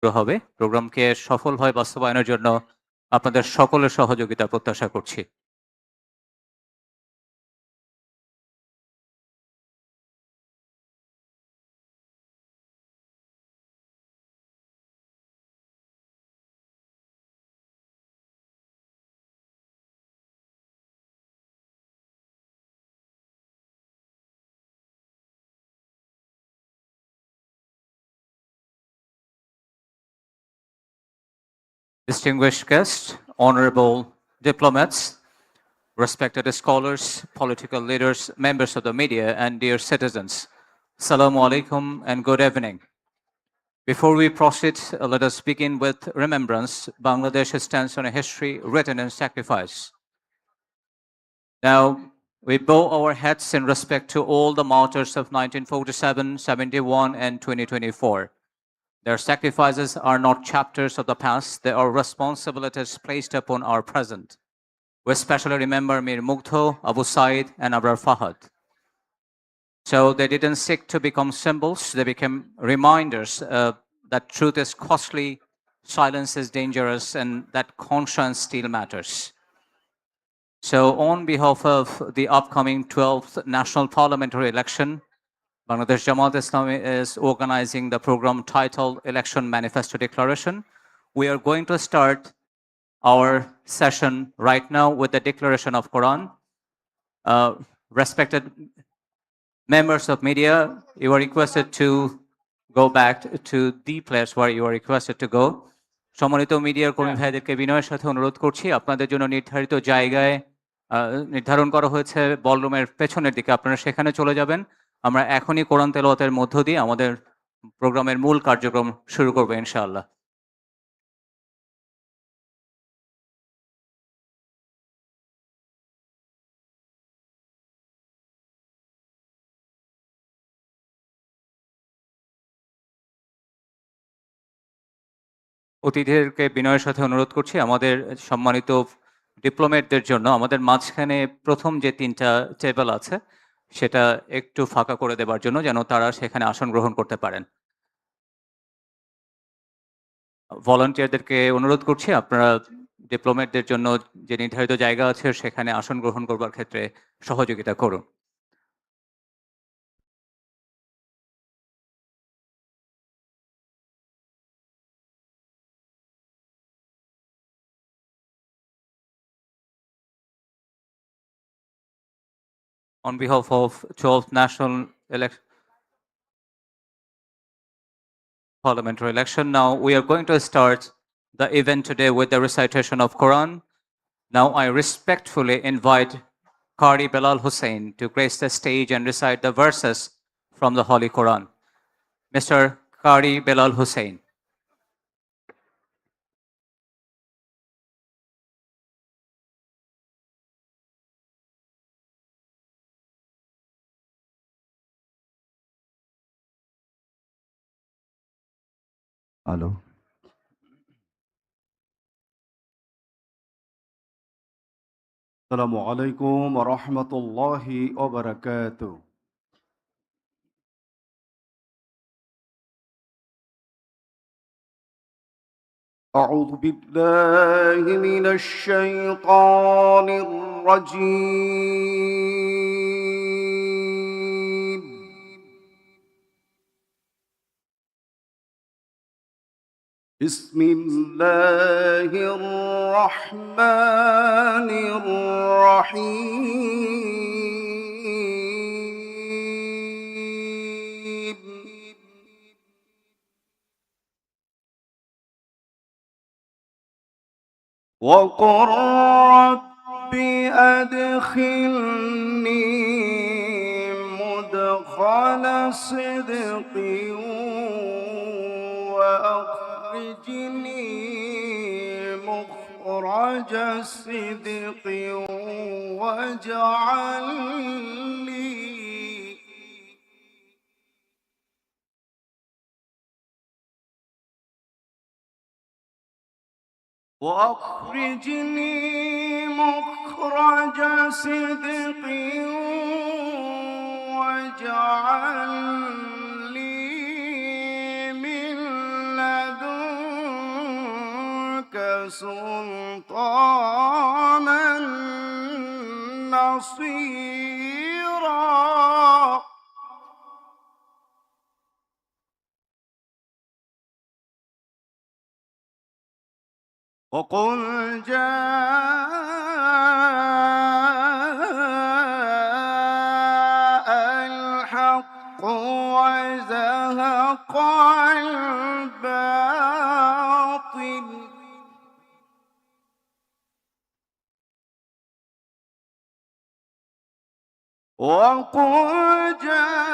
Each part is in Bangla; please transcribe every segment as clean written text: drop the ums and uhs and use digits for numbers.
শুরু হবে। প্রোগ্রামকে সফলভাবে বাস্তবায়নের জন্য আপনাদের সকলের সহযোগিতা প্রত্যাশা করছি। Distinguished guests, honorable diplomats, respected scholars, political leaders, members of the media, and dear citizens, Assalamu alaikum and good evening. Before we proceed, let us begin with remembrance. Bangladesh stands on a history written in sacrifice. Now, we bow our heads in respect to all the martyrs of 1947, 71, and 2024. Their sacrifices are not chapters of the past, they are responsibilities placed upon our present. We especially remember Mir Mugdho, Abu Said, and Abrar Fahad. So they didn't seek to become symbols, they became reminders that truth is costly, silence is dangerous, and that conscience still matters. So, on behalf of the upcoming 12th National Parliamentary Election, Bangladesh Jamaat Islami is organizing the program titled Election Manifesto Declaration. We are going to start our session right now with the declaration of Quran. Respected members of media, you are requested to go back to the place where you are requested to go. সম্মানিত মিডিয়ার কর্মী ভাইদেরকে বিনয়ের সাথে অনুরোধ করছি আপনাদের জন্য নির্ধারিত জায়গায় নির্ধারণ করা হয়েছে বলরুমের পেছনের দিকে, আপনারা সেখানে চলে যাবেন। আমরা এখনই কোরআন তেলাওয়াতের মধ্য দিয়ে আমাদের প্রোগ্রামের মূল কার্যক্রম শুরু করব ইনশাআল্লাহ। অতিথিদেরকে বিনয়ের সাথে অনুরোধ করছি আমাদের সম্মানিত ডিপ্লোমেটদের জন্য আমাদের মাঝখানে প্রথম যে ৩টা টেবিল আছে সেটা একটু ফাঁকা করে দেবার জন্য, যেন তারা সেখানে আসন গ্রহণ করতে পারেন। ভলান্টিয়ারদেরকে অনুরোধ করছি আপনারা ডিপ্লোমেটদের জন্য যে নির্ধারিত জায়গা আছে সেখানে আসন গ্রহণ করবার ক্ষেত্রে সহযোগিতা করুন। On behalf of 12th National Parliamentary Election, now we are going to start the event today with the recitation of Quran. Now I respectfully invite Qari Bilal Hussain to grace the stage and recite the verses from the Holy Quran. Mr. Qari Bilal Hussain. Hello. Assalamu alaikum wa rahmatullahi wa barakatuh. أعوذ بالله من الشيطان الرجيم. بسم الله الرحمن الرحيم. وقل رب أدخلني مدخل صدق وأخرجني مخرج صدق واجعل لي وأخرجني مخرج صدق واجعل لي من لدنك منك سلطانا نصيرا وقل جاء الحق وزهق الباطل وقل جاء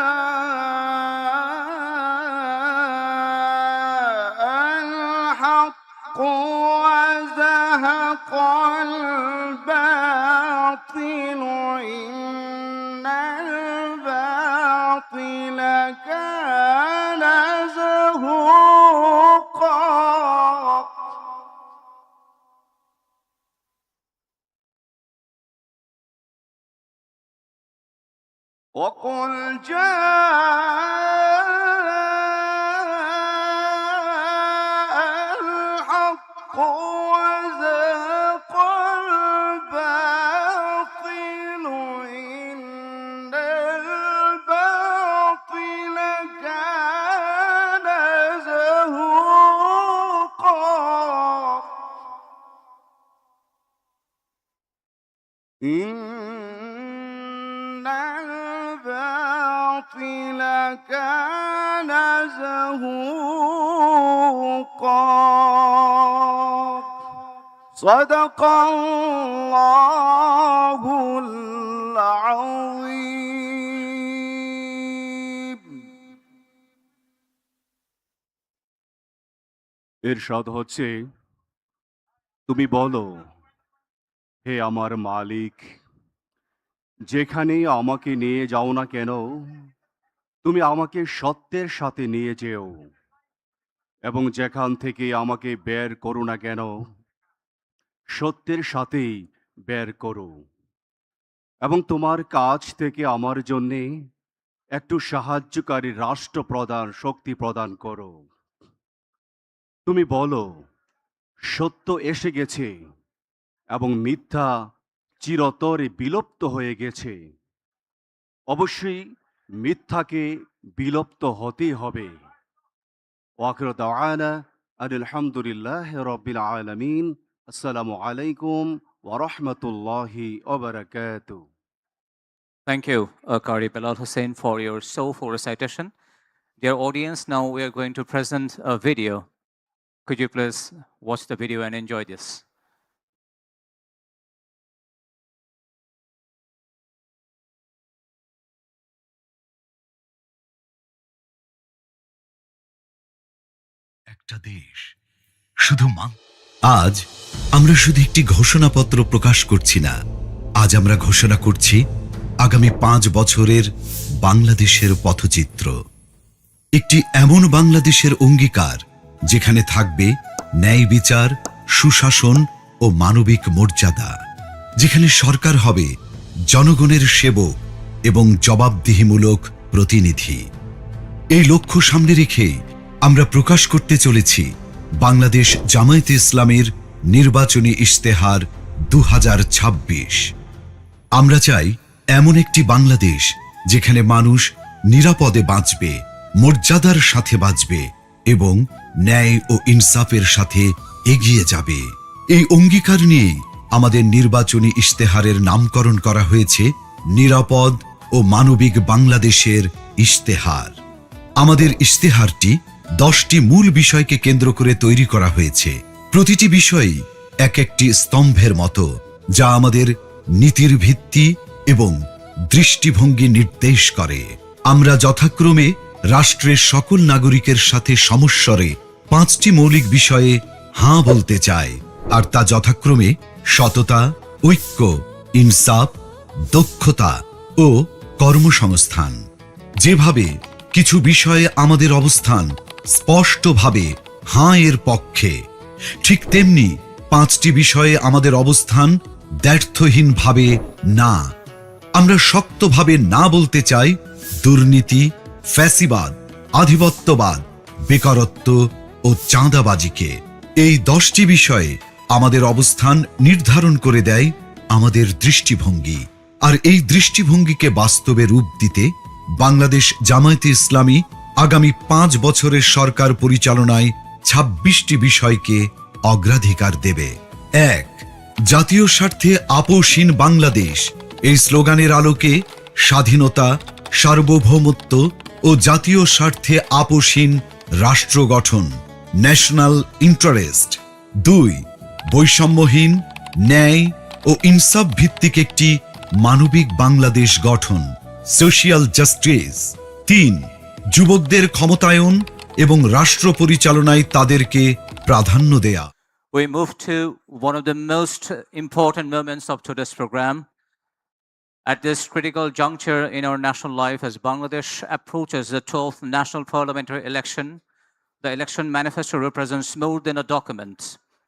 الحق وزهق الباطل إن الباطل كان زهوقا وقل جاء الحق وزهق الباطل إن الباطل كان زهوقا إن الباطل كان زهوقا صدق الله العظيم ইরশাদ হচ্ছে, তুমি বলো, হে আমার মালিক, যেখানেই আমাকে নিয়ে যাও না কেন, তুমি আমাকে সত্যের সাথে নিয়ে যেও, এবং যেখান থেকে আমাকে বের করো না কেন, সত্যের সাথেই বের করো, এবং তোমার কাছ থেকে আমার জন্যে একটু সাহায্যকারী রাষ্ট্র প্রদান শক্তি প্রদান করো। তুমি বলো, সত্য এসে গেছে এবং মিথ্যা চিরতরে বিলুপ্ত হয়ে গেছে। অবশ্যই মিথ্যাকে বিলুপ্ত হতেই হবে। ওয়াখিরু দাওয়ানা আলহামদুলিল্লাহি রাব্বিল আলামিন। আসসালামু আলাইকুম ওয়া রাহমাতুল্লাহি ওয়া বারাকাতুহু। Thank you, Qari Bilal Hussain, for your soulful recitation. Dear audience, now we are going to present a video. Could you please watch the video and enjoy this? একটা দেশ শুধু আজ আমরা শুধু একটি ঘোষণাপত্র প্রকাশ করছি না, আজ আমরা ঘোষণা করছি আগামী 5 বছরের বাংলাদেশের পথচিত্র। একটি এমন বাংলাদেশের অঙ্গীকার যেখানে থাকবে ন্যায় বিচার, সুশাসন ও মানবিক মর্যাদা, যেখানে সরকার হবে জনগণের সেবক এবং জবাবদিহিমূলক প্রতিনিধি। এই লক্ষ্য সামনে রেখে আমরা প্রকাশ করতে চলেছি বাংলাদেশ জামায়াতে ইসলামীর নির্বাচনী ইশতেহার 2026। আমরা চাই এমন একটি বাংলাদেশ যেখানে মানুষ নিরাপদে বাঁচবে, মর্যাদার সাথে বাঁচবে এবং ন্যায় ও ইনসাফের সাথে এগিয়ে যাবে। এই অঙ্গীকার নিয়ে আমাদের নির্বাচনী ইশতেহারের নামকরণ করা হয়েছে নিরাপদ ও মানবিক বাংলাদেশের ইশতেহার। আমাদের ইশতেহারটি 10টি মূল বিষয়কে কেন্দ্র করে তৈরি করা হয়েছে। প্রতিটি বিষয়ই এক একটি স্তম্ভের মতো, যা আমাদের নীতির ভিত্তি এবং দৃষ্টিভঙ্গি নির্দেশ করে। আমরা যথাক্রমে রাষ্ট্রের সকল নাগরিকের সাথে সমস্বরে 5টি মৌলিক বিষয়ে হাঁ বলতে চাই, আর তা যথাক্রমে সততা, ঐক্য, ইনসাফ, দক্ষতা ও কর্মসংস্থান। যেভাবে কিছু বিষয়ে আমাদের অবস্থান স্পষ্টভাবে হাঁ এর পক্ষে, ঠিক তেমনি 5টি বিষয়ে আমাদের অবস্থান দ্ব্যর্থহীনভাবে না। আমরা শক্তভাবে না বলতে চাই দুর্নীতি, ফ্যাসিবাদ, আধিপত্যবাদ, বেকারত্ব ও চাঁদাবাজিকে। এই 10টি বিষয়ে আমাদের অবস্থান নির্ধারণ করে দেয় আমাদের দৃষ্টিভঙ্গি। আর এই দৃষ্টিভঙ্গিকে বাস্তবে রূপ দিতে বাংলাদেশ জামায়াতে ইসলামী আগামী 5 বছরের সরকার পরিচালনায় 26টি বিষয়কে অগ্রাধিকার দেবে। 1. জাতীয় স্বার্থে আপোষহীন বাংলাদেশ। এই স্লোগানের আলোকে স্বাধীনতা, সার্বভৌমত্ব ও জাতীয় স্বার্থে আপোষহীন রাষ্ট্র গঠন, ন্যাশনাল ইন্টারেস্ট। 2. বৈষম্যহীন, ন্যায় ও ইনসাফ ভিত্তিক একটি মানবিক বাংলাদেশ গঠন, সোশিয়াল জাস্টিস। 3. যুবকদের ক্ষমতায়ন এবং রাষ্ট্র পরিচালনায় তাদেরকে প্রাধান্য দেয়া। We move to one of the most important moments of today's program. At this critical juncture in our national life, as Bangladesh approaches the 12th national parliamentary election, the election manifesto represents more than a document.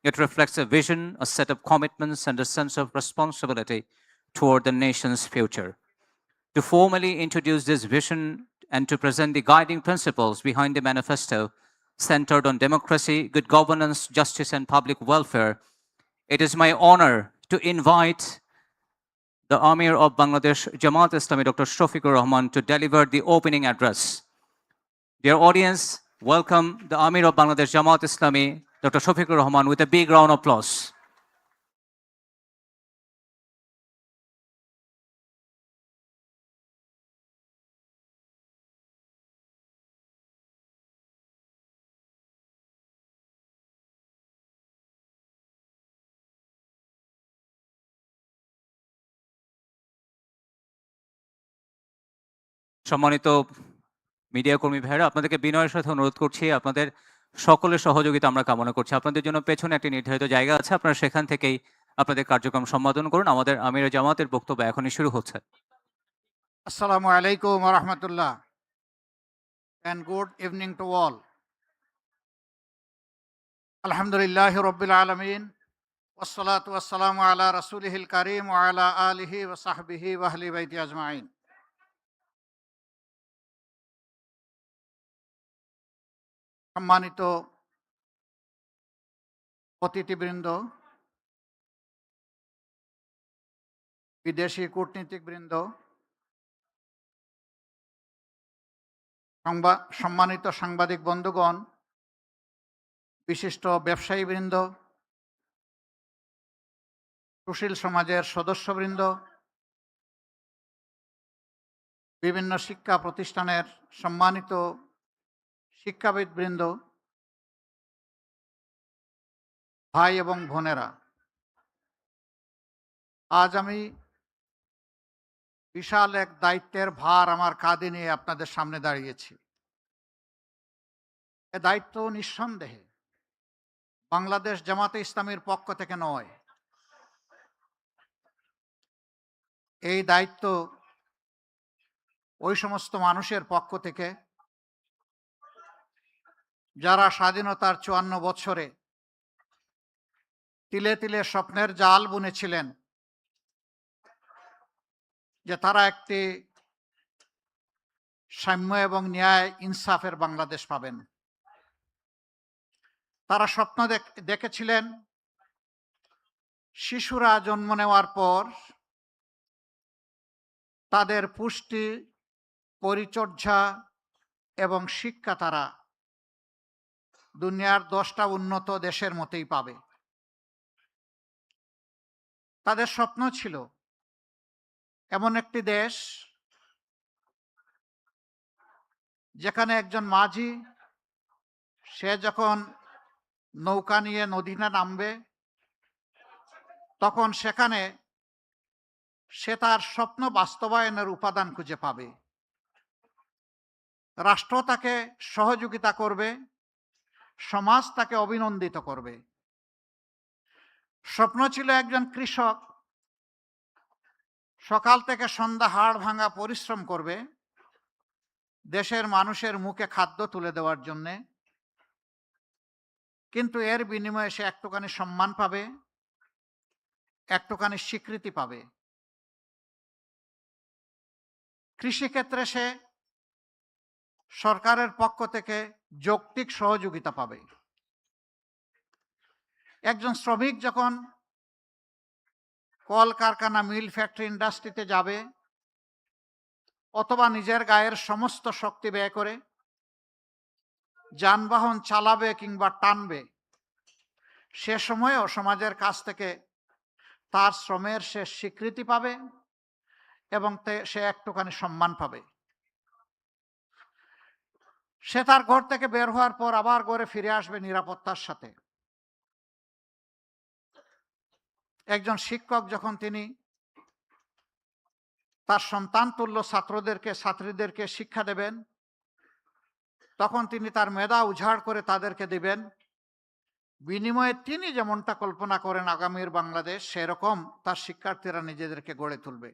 It reflects a vision, a set of commitments, and a sense of responsibility toward the nation's future. To formally introduce this vision and to present the guiding principles behind the manifesto, centered on democracy, good governance, justice, and public welfare, it is my honor to invite the Amir of Bangladesh Jamaat Islami, Dr. Shafiqur Rahman, to deliver the opening address. Dear audience, welcome the Amir of Bangladesh Jamaat Islami, Dr. Shafiqur Rahman, with a big round of applause. সম্মানিত মিডিয়া কর্মী ভাইরা, আপনাদেরকে বিনয়ের সাথে অনুরোধ করছি, আপনাদের সকলের সহযোগিতা আমরা কামনা করছি। আপনাদের জন্য পেছনে একটি নির্ধারিত জায়গা আছে, আপনারা সেখান থেকেই আপনাদের কার্যক্রম সম্পাদন করুন। আমাদের আমির জামাতের বক্তব্য এখনই শুরু হচ্ছে। Assalamu alaikum wa rahmatullah, and good evening to all. Alhamdulillahi Rabbil Alameen, wassalatu wassalamu ala rasulihil kareem wa ala alihi wa sahbihi wa ahli baiti ajma'in. সম্মানিত অতিথিবৃন্দ, বিদেশি কূটনীতিকবৃন্দ, সম্মানিত সাংবাদিক বন্ধুগণ, বিশিষ্ট ব্যবসায়ীবৃন্দ, সুশীল সমাজের সদস্যবৃন্দ, বিভিন্ন শিক্ষা প্রতিষ্ঠানের সম্মানিত শিক্ষাবিদবৃন্দ, ভাই এবং বোনেরা, আজ আমি বিশাল এক দায়িত্বের ভার আমার কাঁধে নিয়ে আপনাদের সামনে দাঁড়িয়েছি। এ দায়িত্ব নিঃসন্দেহে বাংলাদেশ জামাতে ইসলামীর পক্ষ থেকে নয়, এই দায়িত্ব ওই সমস্ত মানুষের পক্ষ থেকে যারা স্বাধীনতার 54 বছরে তিলে তিলে স্বপ্নের জাল বুনেছিলেন যে তারা একটি সাম্য এবং ন্যায় ইনসাফের বাংলাদেশ পাবেন। তারা স্বপ্ন দেখেছিলেন শিশুরা জন্ম নেওয়ার পর তাদের পুষ্টি, পরিচর্যা এবং শিক্ষা তারা দুনিয়ার 10টা উন্নত দেশের মতোই পাবে। তাদের স্বপ্ন ছিল এমন একটি দেশ যেখানে একজন মাঝি, সে যখন নৌকা নিয়ে নদীতে নামবে তখন সেখানে সে তার স্বপ্ন বাস্তবায়নের উপাদান খুঁজে পাবে। রাষ্ট্র তাকে সহযোগিতা করবে, সমাজ তাকে অভিনন্দিত করবে। স্বপ্ন ছিল একজন কৃষক সকাল থেকে সন্ধ্যা হাড় ভাঙা পরিশ্রম করবে দেশের মানুষের মুখে খাদ্য তুলে দেওয়ার জন্যে, কিন্তু এর বিনিময়ে সে একটুখানি সম্মান পাবে, একটুখানি স্বীকৃতি পাবে। কৃষিক্ষেত্রে সে সরকারের পক্ষ থেকে যৌক্তিক সহযোগিতা পাবে। একজন শ্রমিক যখন কলকারখানা, মিল, ফ্যাক্টরি, ইন্ডাস্ট্রিতে যাবে অথবা নিজের গায়ের সমস্ত শক্তি ব্যয় করে যানবাহন চালাবে কিংবা টানবে, সে সময়েও সমাজের কাছ থেকে তার শ্রমের সে স্বীকৃতি পাবে এবং সে একটুখানি সম্মান পাবে। সে তার ঘর থেকে বের হওয়ার পর আবার ঘরে ফিরে আসবে নিরাপত্তার সাথে। একজন শিক্ষক যখন তিনি তার সন্তান তুল্য ছাত্রীদেরকে শিক্ষা দেবেন, তখন তিনি তার মেধা উজাড় করে তাদেরকে দিবেন, বিনিময়ে তিনি যেমনটা কল্পনা করেন আগামীর বাংলাদেশ, সেরকম তার শিক্ষার্থীরা নিজেদেরকে গড়ে তুলবে।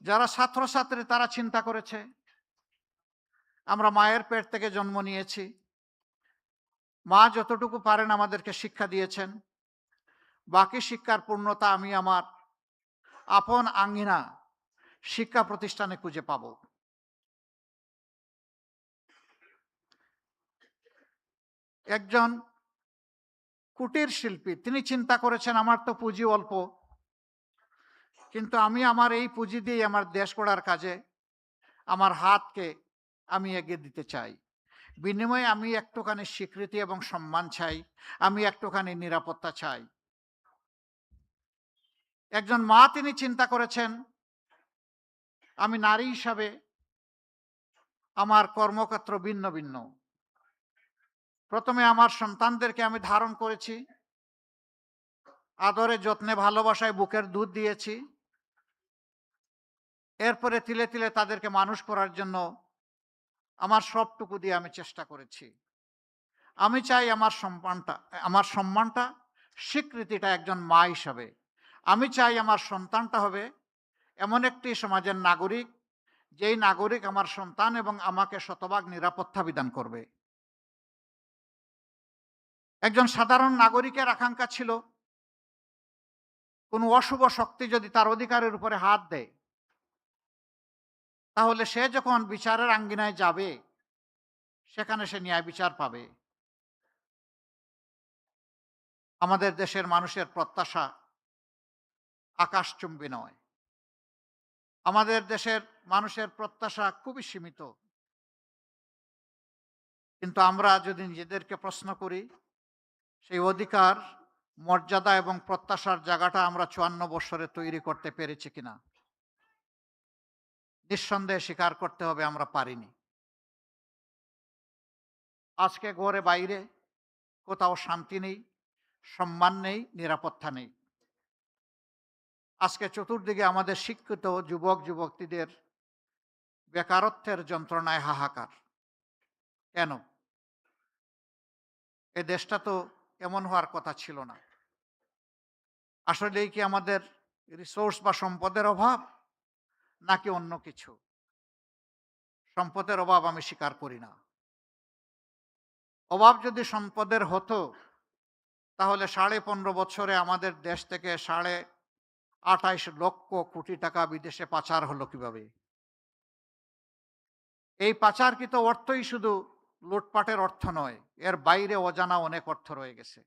যারা ছাত্রছাত্রী তারা চিন্তা করেছে, আমরা মায়ের পেট থেকে জন্ম নিয়েছি, মা যতটুকু পারেন আমাদেরকে শিক্ষা দিয়েছেন, বাকি শিক্ষার পূর্ণতা আমি আমার আপন আঙ্গিনা শিক্ষা প্রতিষ্ঠানে খুঁজে পাব। একজন কুটির শিল্পী তিনি চিন্তা করেছেন, আমার তো পুঁজি অল্প, কিন্তু আমি আমার এই পুঁজি দিয়ে আমার দেশ গড়ার কাজে আমার হাতকে আমি এগিয়ে দিতে চাই। বিনিময়ে আমি একটুখানি স্বীকৃতি এবং সম্মান চাই, আমি একটুখানি নিরাপত্তা চাই। একজন মা তিনি চিন্তা করেছেন, আমি নারী হিসাবে আমার কর্মক্ষেত্র ভিন্ন ভিন্ন। প্রথমে আমার সন্তানদেরকে আমি ধারণ করেছি, আদরে যত্নে ভালোবাসায় বুকের দুধ দিয়েছি, এরপরে তিলে তিলে তাদেরকে মানুষ করার জন্য আমার সবটুকু দিয়ে আমি চেষ্টা করেছি। আমি চাই আমার সম্মানটা স্বীকৃতিটা একজন মা হিসাবে। আমি চাই আমার সন্তানটা হবে এমন একটি সমাজের নাগরিক, যেই নাগরিক আমার সন্তান এবং আমাকে শতভাগ নিরাপত্তা বিধান করবে। একজন সাধারণ নাগরিকের আকাঙ্ক্ষা ছিল, কোন অশুভ শক্তি যদি তার অধিকারের উপরে হাত দেয়, তাহলে সে যখন বিচারের আঙ্গিনায় যাবে সেখানে সে ন্যায় বিচার পাবে। আমাদের দেশের মানুষের প্রত্যাশা আকাশচুম্বী নয়। আমাদের দেশের মানুষের প্রত্যাশা খুবই সীমিত। কিন্তু আমরা যদি নিজেদেরকে প্রশ্ন করি, সেই অধিকার, মর্যাদা এবং প্রত্যাশার জায়গাটা আমরা 54 বছরে তৈরি করতে পেরেছি কিনা, নিঃসন্দেহে স্বীকার করতে হবে আমরা পারিনি। আজকে ঘরে বাইরে কোথাও শান্তি নেই, সম্মান নেই, নিরাপত্তা নেই। আজকে চতুর্দিকে আমাদের শিক্ষিত যুবক যুবতীদের বেকারত্বের যন্ত্রণায় হাহাকার। কেন? এ দেশটা তো এমন হওয়ার কথা ছিল না। আসলেই কি আমাদের রিসোর্স বা সম্পদের অভাব, নাকি অন্য কিছু? সম্পদের অভাব আমি স্বীকার করি না। অভাব যদি সম্পদের হতো, তাহলে 15.5 বছরে আমাদের দেশ থেকে 28.5 লক্ষ কোটি টাকা বিদেশে পাচার হলো কিভাবে? এই পাচারকৃত অর্থই শুধু লুটপাটের অর্থ নয়, এর বাইরে অজানা অনেক অর্থ রয়ে গেছে।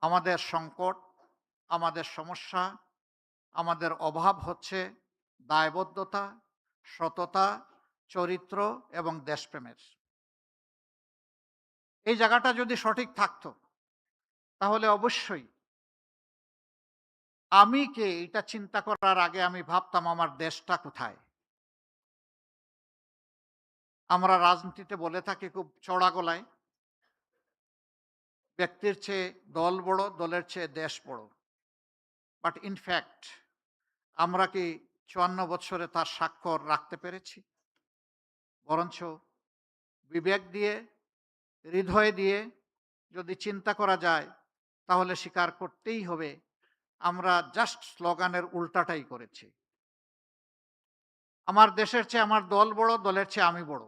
আমাদের সংকট, আমাদের সমস্যা, আমাদের অভাব হচ্ছে দায়বদ্ধতা, সততা, চরিত্র এবং দেশপ্রেমের। এই জায়গাটা যদি সঠিক থাকতো, তাহলে অবশ্যই আমি কে এটা চিন্তা করার আগে আমি ভাবতাম আমার দেশটা কোথায়। আমরা রাজনীতিতে বলে থাকি খুব চড়া গলায়, ব্যক্তির চেয়ে দল বড়, দলের চেয়ে দেশ বড়। বাট ইনফ্যাক্ট আমরা কি 54 বছরে তার স্বাক্ষর রাখতে পেরেছি? বরঞ্চ বিবেক দিয়ে, হৃদয় দিয়ে যদি চিন্তা করা যায়, তাহলে স্বীকার করতেই হবে আমরা জাস্ট স্লোগানের উল্টাটাই করেছি। আমার দেশের চেয়ে আমার দল বড়, দলের চেয়ে আমি বড়,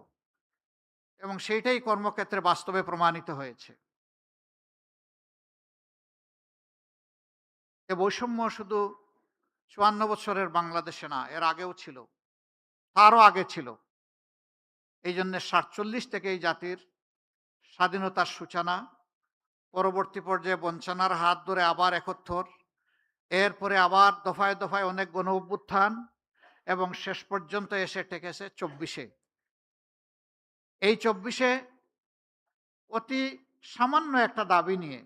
এবং সেইটাই কর্মক্ষেত্রে বাস্তবে প্রমাণিত হয়েছে। এ বৈষম্য শুধু 54 বছরের বাংলাদেশে না, এর আগেও ছিল, তারও আগে ছিল। এই জন্য 47 থেকে এই জাতির স্বাধীনতার সূচনা, পরবর্তী পর্যায়ে বঞ্চনার হাত ধরে আবার ৭১, এরপরে আবার দফায় দফায় অনেক গণ অভ্যুত্থান এবং শেষ পর্যন্ত এসে ঠেকেছে ২৪-এ। এই ২৪-এ অতি সামান্য একটা দাবি নিয়ে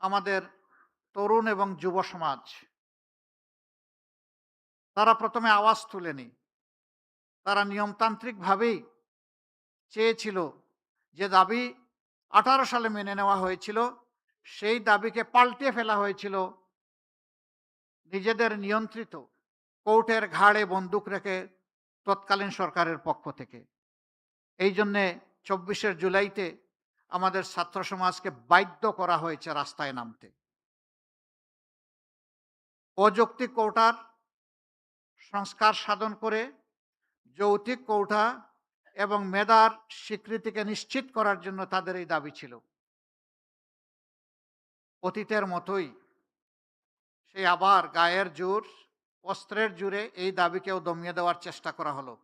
আমাদের তরুণ এবং যুব সমাজ তারা প্রথমে আওয়াজ তুলেনি। তারা নিয়মতান্ত্রিকভাবেই চেয়েছিল যে দাবি ১৮ সালে মেনে নেওয়া হয়েছিল, সেই দাবিকে পাল্টে ফেলা হয়েছিল নিজেদের নিয়ন্ত্রিত কোর্টের ঘাড়ে বন্দুক রেখে তৎকালীন সরকারের পক্ষ থেকে। এই জন্যে ২৪শে জুলাইতে আমাদের ছাত্র সমাজকে বাধ্য করা হয়েছে রাস্তায় নামতে। অযৌক্তিক কোটার সংস্কার সাধন করে যৌক্তিক কোটা এবং মেধার স্বীকৃতিকে নিশ্চিত করার জন্য তাদের এই দাবি ছিল। অতীতের মতোই সেই আবার গায়ের জোর, অস্ত্রের জোরে এই দাবিকেও দমিয়ে দেওয়ার চেষ্টা করা হলো।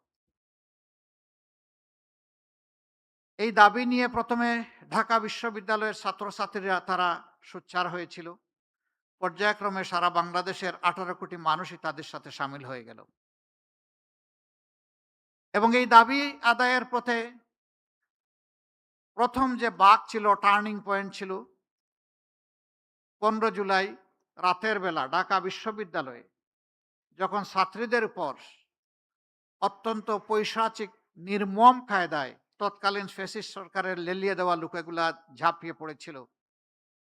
এই দাবি নিয়ে প্রথমে ঢাকা বিশ্ববিদ্যালয়ের ছাত্রছাত্রীরা তারা সোচ্চার হয়েছিল। পর্যায়ক্রমে সারা বাংলাদেশের ১৮ কোটি মানুষই তাদের সাথে সামিল হয়ে গেল এবং এই দাবি আদায়ের পথে প্রথম যে বাঁক ছিল, টার্নিং পয়েন্ট ছিল ১৫ জুলাই রাতের বেলা ঢাকা বিশ্ববিদ্যালয়ে যখন ছাত্রীদের উপর অত্যন্ত পৈশাচিক নির্মম কায়দায় তৎকালীন ফ্যাসিস্ট সরকারের লেলিয়ে দেওয়া লোকেগুলা ঝাঁপিয়ে পড়েছিল।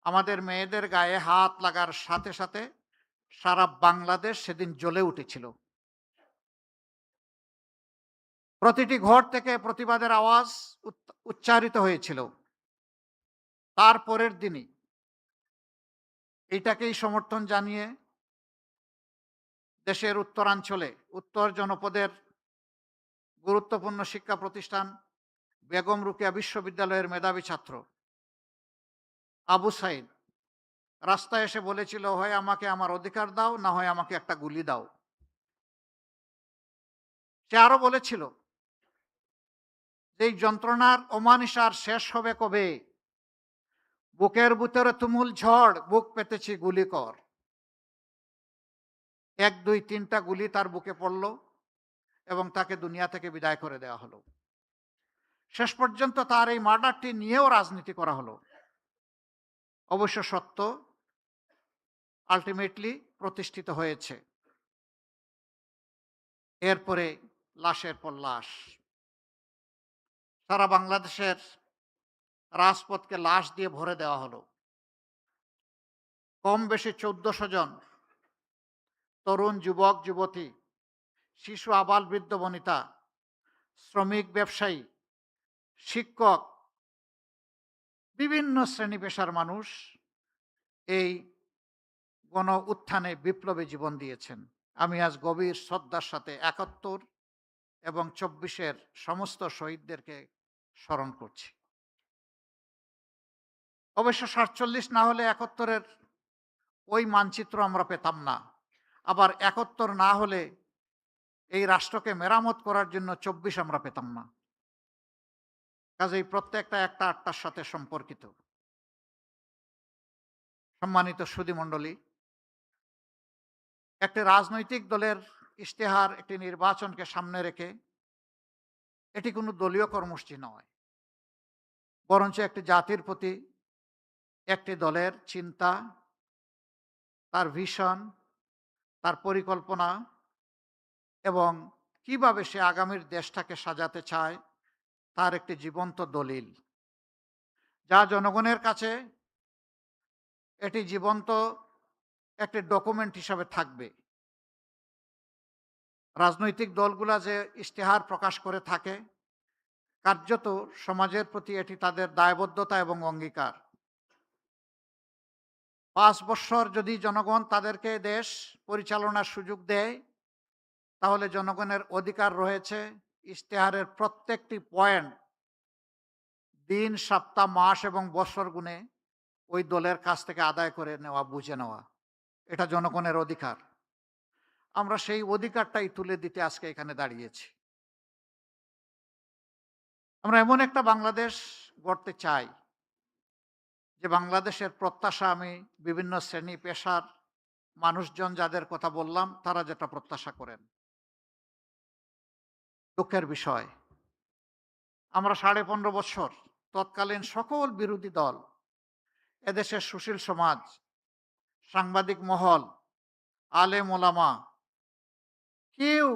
আমাদের মেয়েদের গায়ে হাত লাগার সাথে সাথে সারা বাংলাদেশ সেদিন জ্বলে উঠেছিল। প্রতিটি ঘর থেকে প্রতিবাদের আওয়াজ উচ্চারিত হয়েছিল। তার পরের দিনই এইটাকেই সমর্থন জানিয়ে দেশের উত্তরাঞ্চলে উত্তর জনপদের গুরুত্বপূর্ণ শিক্ষা প্রতিষ্ঠান বেগম রোকেয়া বিশ্ববিদ্যালয়ের মেধাবী ছাত্র আবু সাইদ রাস্তায় এসে বলেছিল, হয় আমাকে আমার অধিকার দাও, না হয় আমাকে একটা গুলি দাও। সে আরো বলেছিল যে এই যন্ত্রণার অমানিসার শেষ হবে কবে? বুকের ভিতরে তুমুল ঝড়, বুক পেতেছি গুলি কর। ১, ২, ৩টা গুলি তার বুকে পড়ল এবং তাকে দুনিয়া থেকে বিদায় করে দেওয়া হলো। শেষ পর্যন্ত তার এই মার্ডারটি নিয়েও রাজনীতি করা হলো। অবশ্য সত্য আলটিমেটলি প্রতিষ্ঠিত হয়েছে। এরপরে লাশের পর লাশ সারা বাংলাদেশের রাজপথকে লাশ দিয়ে ভরে দেওয়া হলো। কম বেশি ১৪০০ জন তরুণ, যুবক, যুবতী, শিশু, আবাল, বৃদ্ধ, বনিতা, শ্রমিক, ব্যবসায়ী, শিক্ষক, বিভিন্ন শ্রেণী পেশার মানুষ এই গণ উত্থানে বিপ্লবে জীবন দিয়েছেন। আমি আজ গভীর শ্রদ্ধার সাথে ৭১ এবং ২৪-এর সমস্ত শহীদদেরকে স্মরণ করছি। অবশ্য ৪৭ না হলে ৭১-এর ওই মানচিত্র আমরা পেতাম না। আবার ৭১ না হলে এই রাষ্ট্রকে মেরামত করার জন্য ২৪ আমরা পেতাম না। কাজেই প্রত্যেকটা একটা আটটার সাথে সম্পর্কিত। সম্মানিত সুধীমণ্ডলী, একটি রাজনৈতিক দলের ইশতেহার একটি নির্বাচনকে সামনে রেখে এটি কোনো দলীয় কর্মসূচি নয়, বরঞ্চ একটি জাতির প্রতি একটি দলের চিন্তা, তার ভিশন, তার পরিকল্পনা এবং কিভাবে সে আগামীর দেশটাকে সাজাতে চায় তার একটি জীবন্ত দলিল, যা জনগণের কাছে এটি জীবন্ত একটি ডকুমেন্ট হিসাবে থাকবে। রাজনৈতিক দলগুলা যে ইশতেহার প্রকাশ করে থাকে, কার্যত সমাজের প্রতি এটি তাদের দায়বদ্ধতা এবং অঙ্গীকার। ৫ বছর যদি জনগণ তাদেরকে দেশ পরিচালনার সুযোগ দেয়, তাহলে জনগণের অধিকার রয়েছে ইশতেহারের প্রত্যেকটি পয়েন্ট দিন, সপ্তাহ, মাস এবং বছর গুণে ওই দলের কাছ থেকে আদায় করে নেওয়া, বুঝে নেওয়া। এটা জনগণের অধিকার। আমরা সেই অধিকারটাই তুলে দিতে আজকে এখানে দাঁড়িয়েছি। আমরা এমন একটা বাংলাদেশ গড়তে চাই, যে বাংলাদেশের প্রত্যাশা আমি বিভিন্ন শ্রেণী পেশার মানুষজন যাদের কথা বললাম তারা যেটা প্রত্যাশা করেন। দুঃখের বিষয়, আমরা 15.5 বছর তৎকালীন সকল বিরোধী দল, এদেশের সুশীল সমাজ, সাংবাদিক মহল, আলেম ওলামা কেউ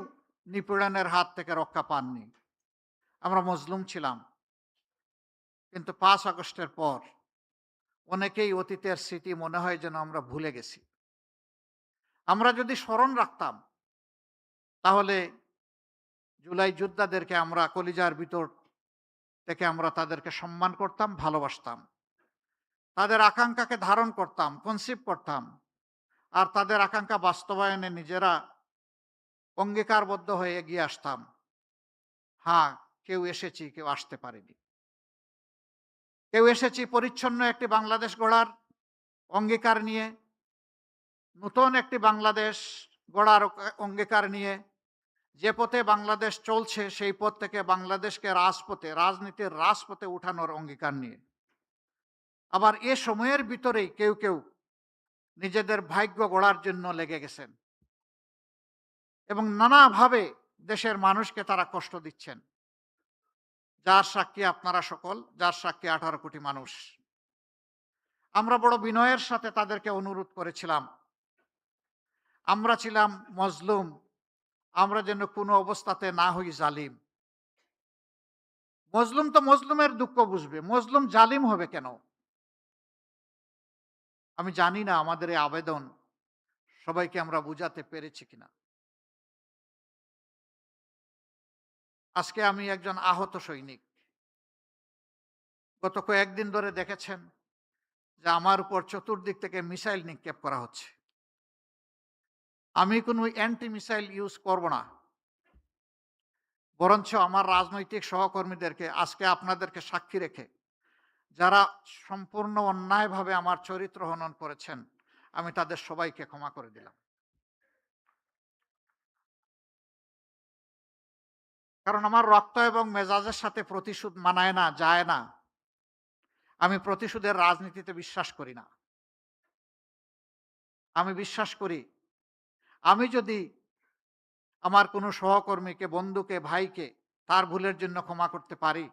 নিপীড়নের হাত থেকে রক্ষা পাননি। আমরা মজলুম ছিলাম। কিন্তু 5 আগস্টের পর অনেকেই অতীতের স্মৃতি মনে হয় যেন আমরা ভুলে গেছি। আমরা যদি স্মরণ রাখতাম তাহলে জুলাই যোদ্ধাদেরকে আমরা কলিজার ভিতর থেকে আমরা তাদেরকে সম্মান করতাম, ভালোবাসতাম, তাদের আকাঙ্ক্ষাকে ধারণ করতাম, কনসিভ করতাম, আর তাদের আকাঙ্ক্ষা বাস্তবায়নে নিজেরা অঙ্গীকারবদ্ধ হয়ে এগিয়ে আসতাম। হ্যাঁ, কেউ এসেছি, কেউ আসতে পারেনি। কেউ এসেছি পরিচ্ছন্ন একটি বাংলাদেশ গড়ার অঙ্গীকার নিয়ে, নতুন একটি বাংলাদেশ গড়ার অঙ্গীকার নিয়ে। যে পথে বাংলাদেশ চলছে সেই পথ থেকে বাংলাদেশকে রাজপথে, রাজনীতির রাজপথে উঠানোর অঙ্গীকার নিয়ে। আবার এ সময়ের ভিতরেই কেউ কেউ নিজেদের ভাগ্য গড়ার জন্য লেগে গেছেন এবং নানাভাবে দেশের মানুষকে তারা কষ্ট দিচ্ছেন, যার সাক্ষী আপনারা সকল, যার সাক্ষী 18 কোটি মানুষ। আমরা বড় বিনয়ের সাথে তাদেরকে অনুরোধ করেছিলাম, আমরা ছিলাম মজলুম, আমরা যেন কোনো অবস্থাতে না হই জালিম। মজলুম তো মজলুমের দুঃখ বুঝবে, মজলুম জালিম হবে কেন? আমি জানি না আমাদের এই আবেদন সবাইকে আমরা বুঝাতে পেরেছি কিনা। আজকে আমি একজন আহত সৈনিক। গত কয়েকদিন ধরে দেখেছেন যে আমার উপর চতুর্দিক থেকে মিসাইল নিক্ষেপ করা হচ্ছে। আমি কোনো অ্যান্টি মিসাইল ইউজ করব না, বরঞ্চ আমার রাজনৈতিক সহকর্মীদেরকে আজকে আপনাদেরকে সাক্ষী রেখে যারা সম্পূর্ণ অন্যায়ভাবে আমার চরিত্র হনন করেছেন, আমি তাদের সবাইকে ক্ষমা করে দিলাম। কারণ আমার রক্ত এবং মেজাজের সাথে প্রতিশোধ মানায় না, যায় না। আমি প্রতিশোধের রাজনীতিতে বিশ্বাস করি না। আমি বিশ্বাস করি আমি যদি আমার কোনো সহকর্মীকে, বন্ধুকে, ভাইকে তার ভুলের জন্য ক্ষমা করতে পারি,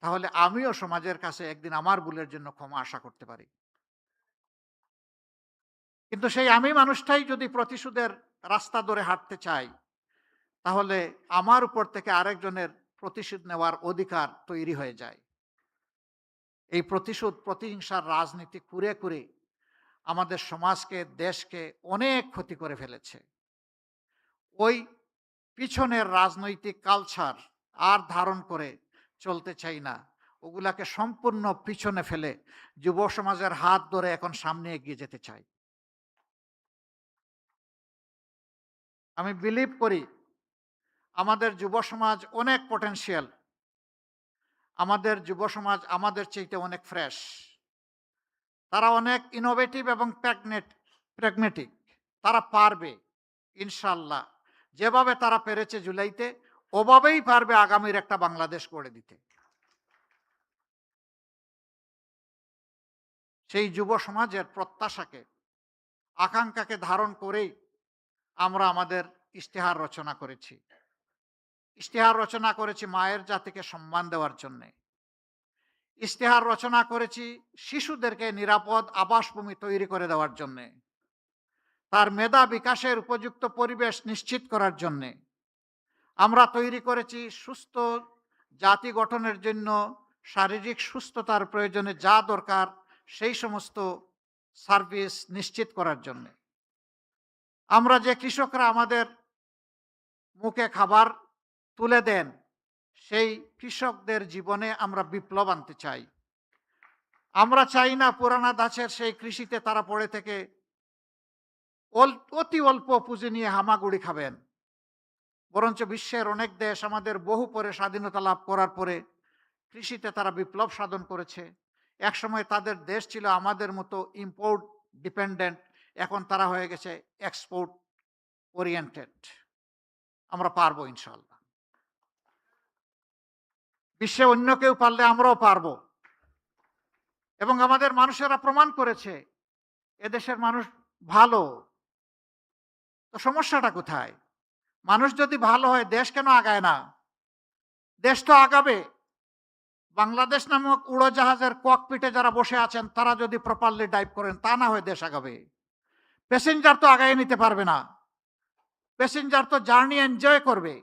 তাহলে আমিও সমাজের কাছে একদিন আমার ভুলের জন্য ক্ষমা আশা করতে পারি। কিন্তু সেই আমি মানুষটাই যদি প্রতিশোধের রাস্তা ধরে হাঁটতে চাই, তাহলে আমার উপর থেকে আরেকজনের প্রতিশোধ নেওয়ার অধিকার তৈরি হয়ে যায়। এই প্রতিশোধ, প্রতিহিংসার রাজনীতি করে করে আমাদের সমাজকে, দেশকে অনেক ক্ষতি করে ফেলেছে। ওই পিছনের রাজনৈতিক কালচার আর ধারণ করে চলতে চাই না। ওগুলাকে সম্পূর্ণ পিছনে ফেলে যুব সমাজের হাত ধরে এখন সামনে এগিয়ে যেতে চাই। আমি বিলিভ করি আমাদের যুব সমাজ অনেক পটেনশিয়াল। আমাদের যুব সমাজ আমাদের চাইতে অনেক ফ্রেশ। তারা অনেক ইনোভেটিভ এবং প্র্যাগমেটিক। তারা পারবে ইনশাল্লাহ। যেভাবে তারা পেরেছে জুলাইতে, ওভাবেই পারবে আগামীর একটা বাংলাদেশ গড়ে দিতে। সেই যুব সমাজের প্রত্যাশাকে, আকাঙ্ক্ষাকে ধারণ করেই আমরা আমাদের ইশতেহার রচনা করেছি। ইশতেহার রচনা করেছি মায়ের জাতিকে সম্মান দেওয়ার জন্যে। ইশতেহার রচনা করেছি শিশুদেরকে নিরাপদ আবাসভূমি তৈরি করে দেওয়ার জন্যে, তার মেধা বিকাশের উপযুক্ত পরিবেশ নিশ্চিত করার জন্যে। আমরা তৈরি করেছি সুস্থ জাতি গঠনের জন্য শারীরিক সুস্থতার প্রয়োজনে যা দরকার সেই সমস্ত সার্ভিস নিশ্চিত করার জন্য। আমরা যে কৃষকরা আমাদের মুখে খাবার তুলে দেন, সেই কৃষকদের জীবনে আমরা বিপ্লব আনতে চাই। আমরা চাই না পুরানা ধাঁচের সেই কৃষিতে তারা পড়ে থেকে অতি অল্প পুঁজি নিয়ে হামাগুড়ি খাবেন। বরঞ্চ বিশ্বের অনেক দেশ আমাদের বহু পরে স্বাধীনতা লাভ করার পরে কৃষিতে তারা বিপ্লব সাধন করেছে। একসময় তাদের দেশ ছিল আমাদের মতো ইম্পোর্ট ডিপেন্ডেন্ট, এখন তারা হয়ে গেছে এক্সপোর্ট ওরিয়েন্টেড। আমরা পারবো ইনশাল্লাহ। বিশ্বে অন্য কেউ পারলে আমরাও পারবো। এবং আমাদের মানুষেরা প্রমাণ করেছে এদেশের মানুষ ভালো। তো সমস্যাটা কোথায়? মানুষ যদি ভালো হয় দেশ কেন আগায় না? দেশ তো আগাবে। বাংলাদেশ নামক উড়োজাহাজের ককপিটে যারা বসে আছেন তারা যদি প্রপারলি ডাইভ করেন, তা না হয় দেশ আগাবে। প্যাসেঞ্জার তো আগায় নিতে পারবে না, প্যাসেঞ্জার তো জার্নি এনজয় করবে।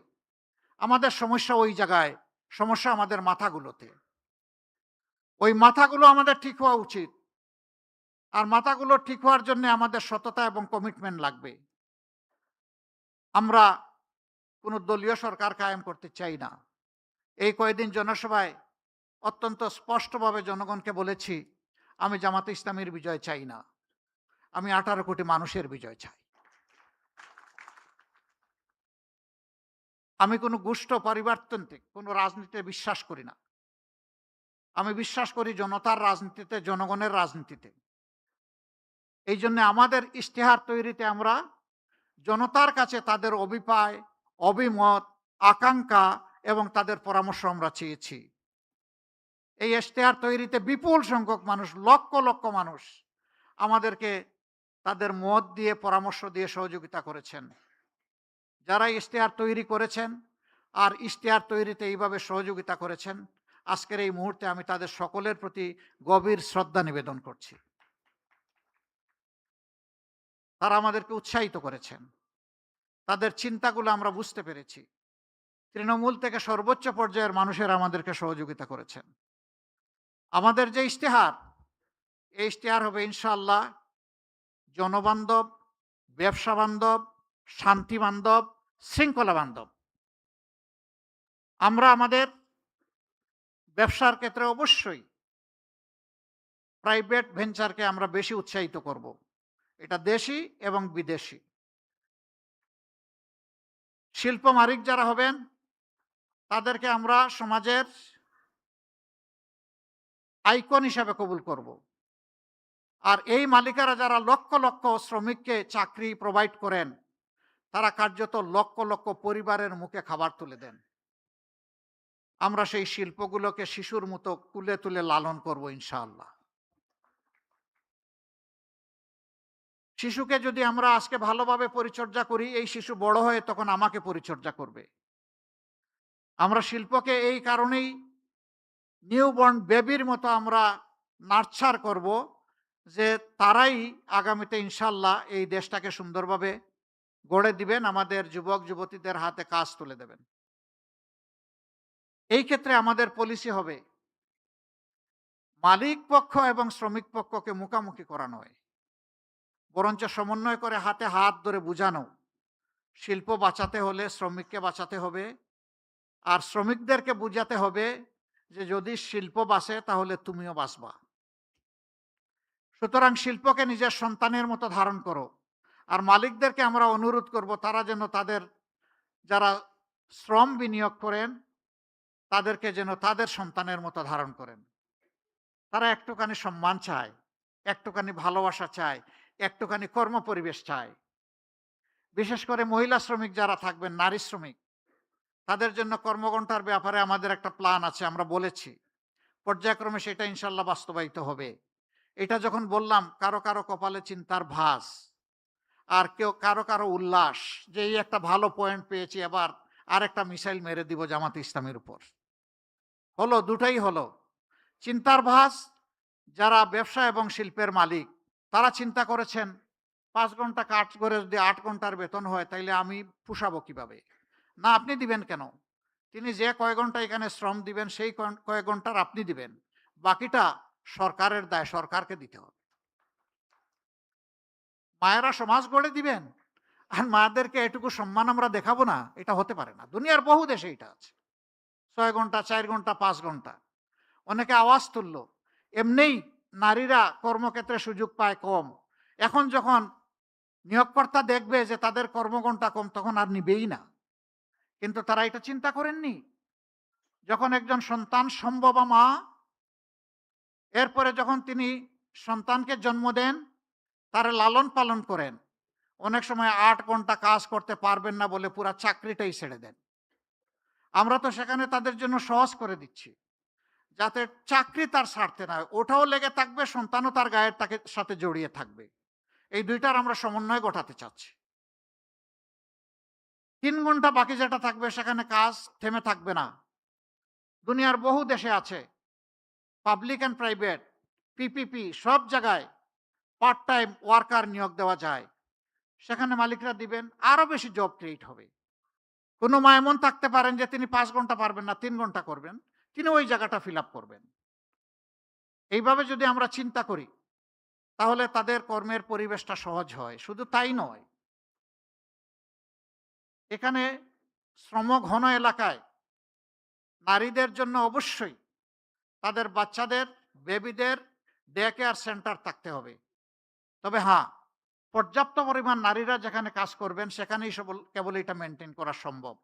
আমাদের সমস্যা ওই জায়গায়, সমস্যা আমাদের মাথাগুলোতে। ওই মাথাগুলো আমাদের ঠিক হওয়া উচিত। আর মাথাগুলো ঠিক হওয়ার জন্য আমাদের সততা এবং কমিটমেন্ট লাগবে। আমরা কোনো দলীয় সরকার কায়েম করতে চাই না। এই কয়েকদিন জনসভায় অত্যন্ত স্পষ্টভাবে জনগণকে বলেছি, আমি জামাতে ইসলামীর বিজয় চাই না, আমি 18 কোটি মানুষের বিজয় চাই। আমি কোনো গোষ্ঠ পরিবর্তনতে কোনো রাজনীতিতে বিশ্বাস করি না। আমি বিশ্বাস করি জনতার রাজনীতিতে, জনগণের রাজনীতিতে। এই জন্য আমাদের ইশতেহার তৈরিতে আমরা জনতার কাছে তাদের অভিপ্রায়, অভিমত, আকাঙ্ক্ষা এবং তাদের পরামর্শ আমরা চেয়েছি। এই ইশতেহার তৈরিতে বিপুল সংখ্যক মানুষ, লক্ষ লক্ষ মানুষ আমাদেরকে তাদের মত দিয়ে, পরামর্শ দিয়ে সহযোগিতা করেছেন। যারা ইশতেহার তৈরি করেছেন আর ইশতেহার তৈরিতে এইভাবে সহযোগিতা করেছেন, আজকের এই মুহূর্তে আমি তাদের সকলের প্রতি গভীর শ্রদ্ধা নিবেদন করছি। তারা আমাদেরকে উৎসাহিত করেছেন, তাদের চিন্তাগুলো আমরা বুঝতে পেরেছি। তৃণমূল থেকে সর্বোচ্চ পর্যায়ের মানুষেরা আমাদেরকে সহযোগিতা করেছেন। আমাদের যে ইশতেহার, এই ইশতেহার হবে ইনশাআল্লাহ জনবান্ধব, ব্যবসা বান্ধব, শান্তি বান্ধব, শৃঙ্খলা বান্ধব। আমরা আমাদের ব্যবসার ক্ষেত্রে অবশ্যই প্রাইভেট ভেঞ্চারকে আমরা বেশি উৎসাহিত করব। এটা দেশি এবং বিদেশি। শিল্প মালিক যারা হবেন তাদেরকে আমরা সমাজের আইকন হিসাবে কবুল করব। আর এই মালিকেরা যারা লক্ষ লক্ষ শ্রমিককে চাকরি প্রোভাইড করেন, তারা কার্যত লক্ষ লক্ষ পরিবারের মুখে খাবার তুলে দেন। আমরা সেই শিল্পগুলোকে শিশুর মতো কুলে তুলে লালন করব ইনশাআল্লাহ। শিশুকে যদি আমরা আজকে ভালোভাবে পরিচর্যা করি, এই শিশু বড় হয়ে তখন আমাকে পরিচর্যা করবে। আমরা শিল্পকে এই কারণেই নিউবর্ন বেবির মতো আমরা নার্চার করব, যে তারাই আগামীতে ইনশাল্লাহ এই দেশটাকে সুন্দরভাবে গড়ে দিবেন, আমাদের যুবক যুবতীদের হাতে কাজ তুলে দেবেন। এই ক্ষেত্রে আমাদের পলিসি হবে মালিক পক্ষ এবং শ্রমিক পক্ষকে মুখামুখি করা নয়, বরঞ্চ সমন্বয় করে হাতে হাত ধরে বুঝানো। শিল্প বাঁচাতে হলে শ্রমিককে বাঁচাতে হবে, আর শ্রমিকদেরকে বুঝাতে হবে যে যদি শিল্প বাঁচে তাহলে তুমিও বাঁচবা। সুতরাং শিল্পকে নিজের সন্তানের মতো ধারণ করো। আর মালিকদেরকে আমরা অনুরোধ করব তারা যেন তাদের যারা শ্রম বিনিয়োগ করেন তাদেরকে যেন তাদের সন্তানের মতো ধারণ করেন। তারা একটুখানি সম্মান চায়, একটুখানি ভালোবাসা চায়, একটুখানি কর্মপরিবেশ চায়। বিশেষ করে মহিলা শ্রমিক যারা থাকবেন, নারী শ্রমিক, তাদের জন্য কর্মঘণ্টার ব্যাপারে আমাদের একটা প্ল্যান আছে, আমরা বলেছি। পর্যায়ক্রমে সেটা ইনশাল্লাহ বাস্তবায়িত হবে। এটা যখন বললাম, কারো কারো কপালে চিন্তার ভাঁজ, আর কেউ কারো কারো উল্লাস যে এই একটা ভালো পয়েন্ট পেয়েছি, এবার আর একটা মিসাইল মেরে দিব জামাতে ইসলামের উপর। হলো, দুটাই হলো। চিন্তার ভাঁজ যারা ব্যবসা এবং শিল্পের মালিক, তারা চিন্তা করেছেন 5 ঘন্টা কাজ করে যদি 8 ঘন্টার বেতন হয় তাইলে আমি পুষাবো কিভাবে? না, আপনি দিবেন কেন? তিনি যে কয় ঘন্টা এখানে শ্রম দিবেন সেই কয়েক ঘন্টার আপনি দিবেন, বাকিটা সরকারের দায়, সরকারকে দিতে হবে। মায়েরা সমাজ গড়ে দিবেন আর মায়েদেরকে এটুকু সম্মান আমরা দেখাবো না, এটা হতে পারে না। দুনিয়ার বহু দেশে এটা আছে। 6 ঘন্টা, 4 ঘন্টা, 5 ঘন্টা। অনেকে আওয়াজ তুলল, এমনিই নারীরা কর্মক্ষেত্রে সুযোগ পায় কম, এখন যখন নিয়োগকর্তা দেখবে যে তাদের কর্মঘণ্টা কম তখন আর নিবেই না। কিন্তু তারা এটা চিন্তা করেননি, যখন একজন সন্তান সম্ভবা মা, এরপরে যখন তিনি সন্তানকে জন্ম দেন, তার লালন পালন করেন, অনেক সময় 8 ঘন্টা কাজ করতে পারবেন না বলে পুরা চাকরিটাই ছেড়ে দেন। আমরা তো সেখানে তাদের জন্য সহজ করে দিচ্ছি। যাতে চাকরি তার ছাড়তে না হয়, ওটাও লেগে থাকবে, সন্তানও তার গায়ের তাকে সাথে জড়িয়ে থাকবে। এই দুইটার আমরা সমন্বয় ঘটাতে চাচ্ছি। 3 ঘন্টা বাকি যেটা থাকবে সেখানে কাজ থেমে থাকবে না। দুনিয়ার বহু দেশে আছে, পাবলিক অ্যান্ড প্রাইভেট, পিপিপি, সব জায়গায় পার্ট টাইম ওয়ার্কার নিয়োগ দেওয়া যায়। সেখানে মালিকরা দিবেন, আরো বেশি জব ক্রিয়েট হবে। কোনো মা এমন থাকতে পারেন যে তিনি 5 ঘন্টা পারবেন না, 3 ঘন্টা করবেন, তিনি ওই জায়গাটা ফিল আপ করবেন। এইভাবে যদি আমরা চিন্তা করি তাহলে তাদের কর্মের পরিবেশটা সহজ হয়। শুধু তাই নয়, এখানে শ্রমঘন এলাকায় নারীদের জন্য অবশ্যই তাদের বাচ্চাদের, বেবিদের ডে কেয়ার সেন্টার থাকতে হবে। তবে হ্যাঁ, পর্যাপ্ত পরিমাণ নারীরা যেখানে কাজ করবেন সেখানেই কেবল এটা মেনটেন করা সম্ভব।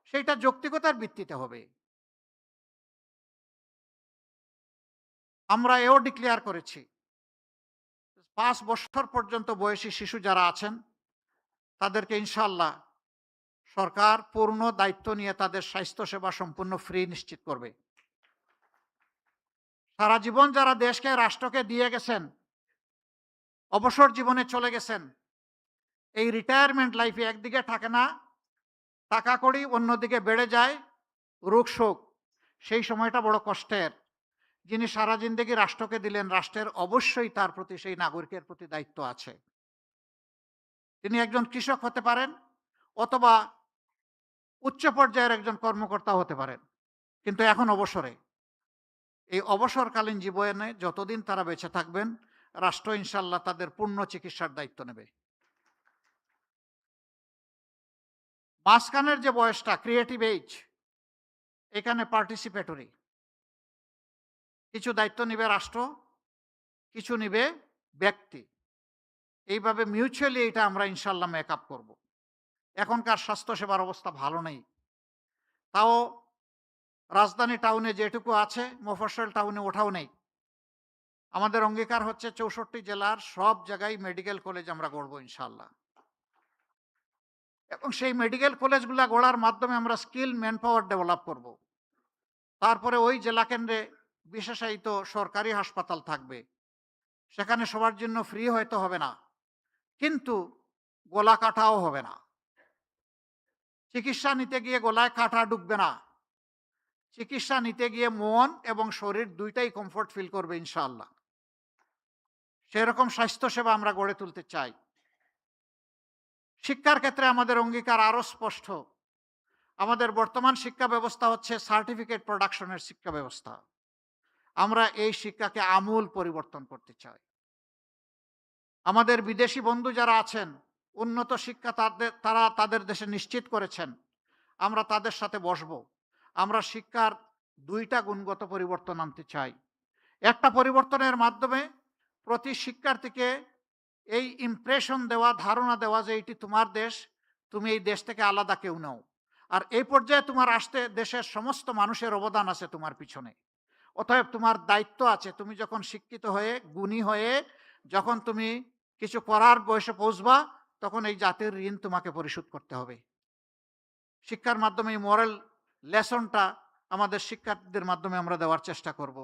সেইটা যৌক্তিকতার ভিত্তিতে হবে। আমরা এও ডিক্লেয়ার করেছি 5 বছর পর্যন্ত বয়সী শিশু যারা আছেন তাদেরকে ইনশাআল্লাহ সরকার পূর্ণ দায়িত্ব নিয়ে তাদের স্বাস্থ্যসেবা সম্পূর্ণ ফ্রি নিশ্চিত করবে। সারা জীবন যারা দেশকে, রাষ্ট্রকে দিয়ে গেছেন, অবসর জীবনে চলে গেছেন, এই রিটায়ারমেন্ট লাইফে একদিকে থাকে না টাকা কড়ি, অন্যদিকে বেড়ে যায় রোগ শোক। সেই সময়টা বড় কষ্টের। যিনি সারা জিন্দেগি রাষ্ট্রকে দিলেন, রাষ্ট্রের অবশ্যই তার প্রতি, সেই নাগরিকের প্রতি দায়িত্ব আছে। তিনি একজন কৃষক হতে পারেন অথবা উচ্চ পর্যায়ের একজন কর্মকর্তা হতে পারেন, কিন্তু এখন অবসরে। এই অবসরকালীন জীবনে যতদিন তারা বেঁচে থাকবেন, রাষ্ট্র ইনশাল্লাহ তাদের পূর্ণ চিকিৎসার দায়িত্ব নেবে। মাঝখানের যে বয়সটা ক্রিয়েটিভ এজ, এখানে পার্টিসিপেটরি, কিছু দায়িত্ব নিবে রাষ্ট্র, কিছু নিবে ব্যক্তি। এইভাবে মিউচুয়ালি এটা আমরা ইনশাল্লাহ মেকআপ করব। এখনকার স্বাস্থ্যসেবার অবস্থা ভালো নেই, তাও রাজধানী টাউনে যেটুকু আছে মফস্বল টাউনে ওঠাও নেই। আমাদের অঙ্গীকার হচ্ছে 64 জেলার সব জায়গায় মেডিকেল কলেজ আমরা গড়ব ইনশাল্লাহ। এবং সেই মেডিকেল কলেজগুলা গড়ার মাধ্যমে আমরা স্কিল ম্যান পাওয়ার ডেভেলপ করব। তারপরে ওই জেলা কেন্দ্রে বিশেষায়িত সরকারি হাসপাতাল থাকবে, সেখানে সবার জন্য ফ্রি হয়তো হবে না, কিন্তু গলা কাটাও হবে না। চিকিৎসা নিতে গিয়ে গলায় কাটা ঢুকবে না, চিকিৎসা নিতে গিয়ে মন এবং শরীর দুইটাই কমফোর্ট ফিল করবে ইনশাআল্লাহ। সেরকম স্বাস্থ্যসেবা আমরা গড়ে তুলতে চাই। শিক্ষার ক্ষেত্রে আমাদের অঙ্গীকার আরো স্পষ্ট। আমাদের বর্তমান শিক্ষা ব্যবস্থা হচ্ছে সার্টিফিকেট প্রোডাকশনের শিক্ষা ব্যবস্থা। আমরা এই শিক্ষাকে আমূল পরিবর্তন করতে চাই। আমাদের বিদেশি বন্ধু যারা আছেন, উন্নত শিক্ষা তারা তাদের দেশে নিশ্চিত করেছেন, আমরা তাদের সাথে বসব। আমরা শিক্ষার 2টা গুণগত পরিবর্তন আনতে চাই। একটা পরিবর্তনের মাধ্যমে প্রতি শিক্ষার্থীকে এই ইমপ্রেশন দেওয়া, ধারণা দেওয়া যে এটি তোমার দেশ, তুমি এই দেশ থেকে আলাদা কেউ নও, আর এই পর্যায়ে তোমার আসতে দেশের সমস্ত মানুষের অবদান আছে তোমার পিছনে। অতএব তোমার দায়িত্ব আছে, তুমি যখন শিক্ষিত হয়ে, গুণী হয়ে, যখন তুমি কিছু করার বয়সে পৌঁছবা, তখন এই জাতির ঋণ তোমাকে পরিশোধ করতে হবে। শিক্ষার মাধ্যমে এই মোরাল লেসনটা আমাদের শিক্ষার্থীদের মাধ্যমে আমরা দেওয়ার চেষ্টা করব।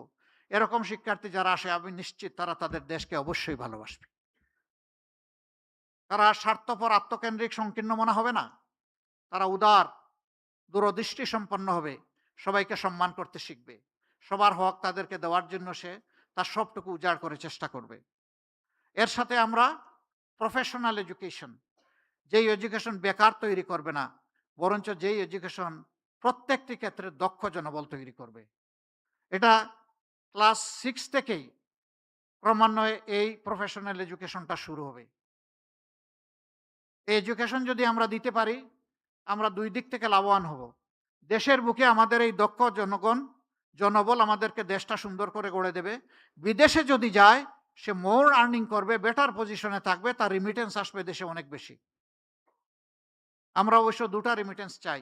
এরকম শিক্ষার্থী যারা আসে, আমি নিশ্চিত তারা তাদের দেশকে অবশ্যই ভালোবাসবে। তারা স্বার্থপর, আত্মকেন্দ্রিক, সংকীর্ণ মনে হবে না। তারা উদার, দূরদৃষ্টি সম্পন্ন হবে, সবাইকে সম্মান করতে শিখবে, সবার হক তাদেরকে দেওয়ার জন্য সে তার সবটুকু উজাড় করে চেষ্টা করবে। এর সাথে আমরা প্রফেশনাল এডুকেশন, যেই এডুকেশন বেকার তৈরি করবে না, বরঞ্চ যেই এডুকেশন প্রত্যেকটি ক্ষেত্রে দক্ষ জনবল তৈরি করবে। এটা ক্লাস 6 থেকেই ক্রমান্বয়ে এই প্রফেশনাল এডুকেশনটা শুরু হবে। এই এডুকেশন যদি আমরা দিতে পারি, আমরা 2 দিক থেকে লাভবান হব। দেশের বুকে আমাদের এই দক্ষ জনবল আমাদেরকে দেশটা সুন্দর করে গড়ে দেবে। বিদেশে যদি যায়, সে মোর আর্নিং করবে, বেটার পজিশনে থাকবে, তার রিমিটেন্স আসবে দেশে অনেক বেশি। আমরা অবশ্য 2টা রিমিটেন্স চাই।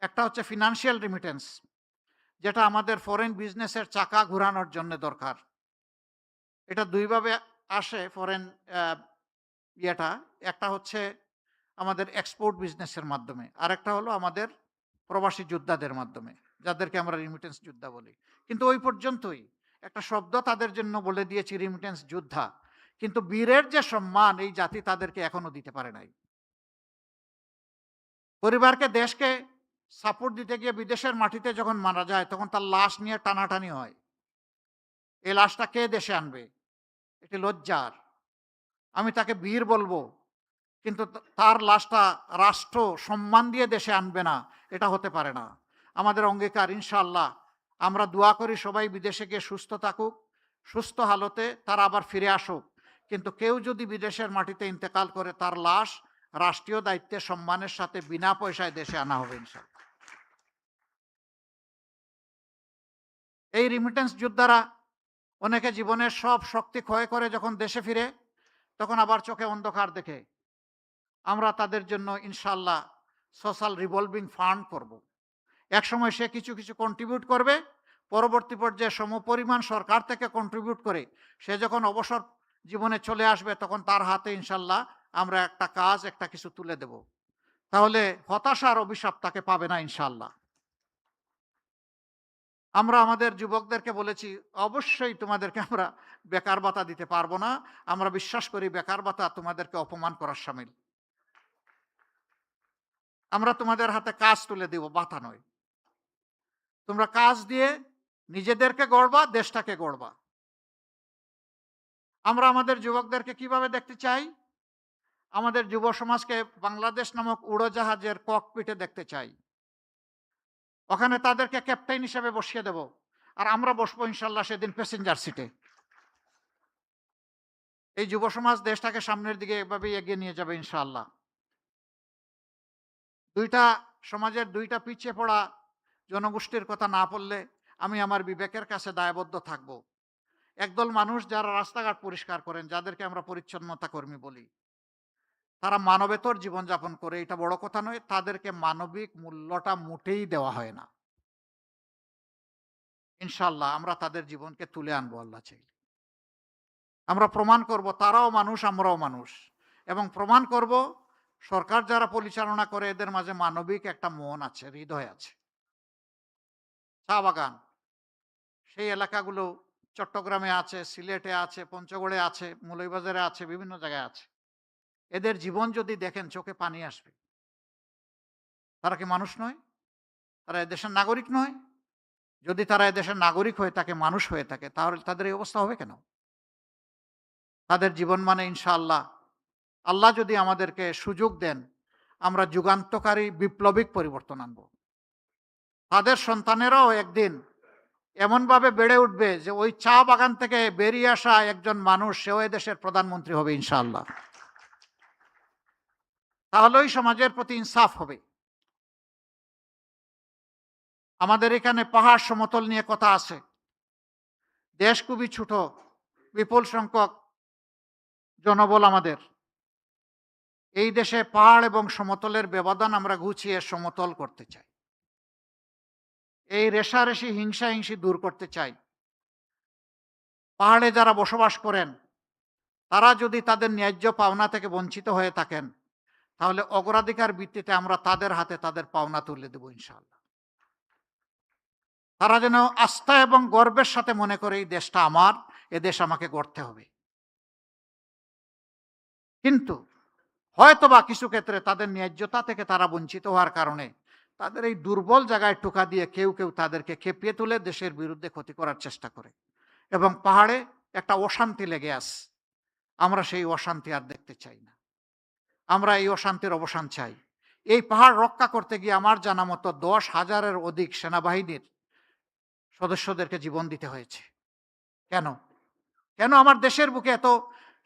একটা হচ্ছে ফিনান্সিয়াল রিমিটেন্স, যেটা আমাদের ফরেন বিজনেসের চাকা ঘোরানোর জন্য দরকার। এটা 2 ভাবে আসে ফরেন ইয়েটা। একটা হচ্ছে আমাদের এক্সপোর্ট বিজনেসের মাধ্যমে, আরেকটা হলো আমাদের প্রবাসী যোদ্ধাদের মাধ্যমে। যাদেরকে আমরা রিমিটেন্স যোদ্ধা বলি। কিন্তু ওই পর্যন্তই। একটা শব্দ তাদের জন্য বলে দিয়েছি রিমিটেন্স যোদ্ধা। কিন্তু বীরের যে সম্মান এই জাতি তাদেরকে এখনো দিতে পারে নাই। পরিবারকে, দেশকে সাপোর্ট দিতে গিয়ে বিদেশের মাটিতে যখন মারা যায় তখন তার লাশ নিয়ে টানাটানি হয়। এই লাশটা কে দেশে আনবে? এটি লজ্জার। আমি তাকে বীর বলবো, কিন্তু তার লাশটা রাষ্ট্র সম্মান দিয়ে দেশে আনবে না, এটা হতে পারে না। আমাদের অঙ্গীকার ইনশাআল্লাহ, আমরা দোয়া করি সবাই বিদেশে গিয়ে সুস্থ থাকুক, সুস্থ হালতে তারা আবার ফিরে আসুক। কিন্তু কেউ যদি বিদেশের মাটিতে ইন্তেকাল করে তার লাশ রাষ্ট্রীয় দায়িত্বে সম্মানের সাথে বিনা পয়সায় দেশে আনা হবে ইনশাআল্লাহ। এই রিমিটেন্স যোদ্ধারা অনেকে জীবনের সব শক্তি ক্ষয় করে যখন দেশে ফিরে তখন আবার চোখে অন্ধকার দেখে। আমরা তাদের জন্য ইনশাআল্লাহ সোশ্যাল রিভলভিং ফান্ড করব। একসময় সে কিছু কিছু কন্ট্রিবিউট করবে, পরবর্তী পর্যায়ে সমপরিমাণ সরকার থেকে কন্ট্রিবিউট করে সে যখন অবসর জীবনে চলে আসবে তখন তার হাতে ইনশাআল্লাহ আমরা একটা কাজ, একটা কিছু তুলে দেব। তাহলে হতাশার অভিশাপ তাকে পাবে না ইনশাআল্লাহ। আমরা আমাদের যুবকদেরকে বলেছি, অবশ্যই তোমাদেরকে আমরা বেকার ভাতা দিতে পারবো না। আমরা বিশ্বাস করি বেকার ভাতা তোমাদেরকে অপমান করার শামিল। আমরা তোমাদের হাতে কাজ তুলে দেব, ভাতা নয়। তোমরা কাজ দিয়ে নিজেদেরকে গড়বা, দেশটাকে গড়বা। আমরা আমাদের যুবকদেরকে কিভাবে দেখতে চাই? আমাদের যুব সমাজকে বাংলাদেশ নামক উড়োজাহাজের ককপিটে দেখতে চাই। ওখানে তাদেরকে ক্যাপ্টেন হিসেবে বসিয়ে দেব, আর আমরা বসবো ইনশাল্লাহ সেদিন প্যাসেঞ্জার সিটে। এই যুব সমাজ দেশটাকে সামনের দিকে এভাবেই এগিয়ে নিয়ে যাবে ইনশাআল্লাহ। দুইটা সমাজের দুইটা পিছিয়ে পড়া জনগোষ্ঠীর কথা না বললে আমি আমার বিবেকের কাছে দায়বদ্ধ থাকব। একদল মানুষ যারা রাস্তাঘাট পরিষ্কার করেন, যাদেরকে আমরা পরিচ্ছন্নতা কর্মী বলি, তারা মানবেতর জীবনযাপন করে, এটা বড় কথা নয়। তাদেরকে মানবিক মূল্যটা মোটেই দেওয়া হয় না। ইনশাআল্লাহ আমরা তাদের জীবনকে তুলে আনবো আল্লাহ চাইলে। আমরা প্রমাণ করব তারাও মানুষ, আমরাও মানুষ, এবং প্রমাণ করব সরকার যারা পরিচালনা করে এদের মাঝে মানবিক একটা মন আছে, হৃদয় আছে। চা বাগান, সেই এলাকাগুলো চট্টগ্রামে আছে, সিলেটে আছে, পঞ্চগড়ে আছে, মৌলভীবাজারে আছে, বিভিন্ন জায়গায় আছে। এদের জীবন যদি দেখেন চোখে পানি আসবে। তারা কি মানুষ নয়? তারা এদেশের নাগরিক নয়? যদি তারা এদেশের নাগরিক হয়ে থাকে, মানুষ হয়ে থাকে, তাহলে তাদের এই অবস্থা হবে কেন? তাদের জীবন মানে ইনশাআল্লাহ, আল্লাহ যদি আমাদেরকে সুযোগ দেন, আমরা যুগান্তকারী বিপ্লবিক পরিবর্তন আনব। তাদের সন্তানেরাও একদিন এমনভাবে বেড়ে উঠবে যে ওই চা বাগান থেকে বেরিয়ে আসা একজন মানুষ সেও দেশের প্রধানমন্ত্রী হবে ইনশাআল্লাহ। তাহলেই সমাজের প্রতি ইনসাফ হবে। আমাদের এখানে পাহাড় সমতল নিয়ে কথা আছে। দেশ খুবই ছোট, বিপুল সংখ্যক জনবল আমাদের। এই দেশে পাহাড় এবং সমতলের ব্যবধান আমরা ঘুচিয়ে সমতল করতে চাই। এই রেষারেষি, হিংসা হিংসি দূর করতে চাই। পাহাড়ে যারা বসবাস করেন তারা যদি তাদের ন্যায্য পাওনা থেকে বঞ্চিত হয়ে থাকেন, তাহলে অগ্রাধিকার ভিত্তিতে আমরা তাদের হাতে তাদের পাওনা তুলে দেব ইনশাআল্লাহ। তারা যেন আস্থা এবং গর্বের সাথে মনে করে এই দেশটা আমার, এ দেশ আমাকে গড়তে হবে। কিন্তু হয়তোবা কিছু ক্ষেত্রে তাদের ন্যায্যতা থেকে তারা বঞ্চিত হওয়ার কারণে তাদের এই দুর্বল জায়গায় টোকা দিয়ে কেউ কেউ তাদেরকে খেপিয়ে তুলে দেশের বিরুদ্ধে ক্ষতি করার চেষ্টা করে, এবং পাহাড়ে একটা অশান্তি লেগে আছে। আমরা সেই অশান্তি আর দেখতে চাই না। আমরা এই অশান্তির অবসান চাই। এই পাহাড় রক্ষা করতে গিয়ে আমার জানা মতো 10,000-এর অধিক সেনাবাহিনীর সদস্যদেরকে জীবন দিতে হয়েছে। কেন? কেন আমার দেশের বুকে এত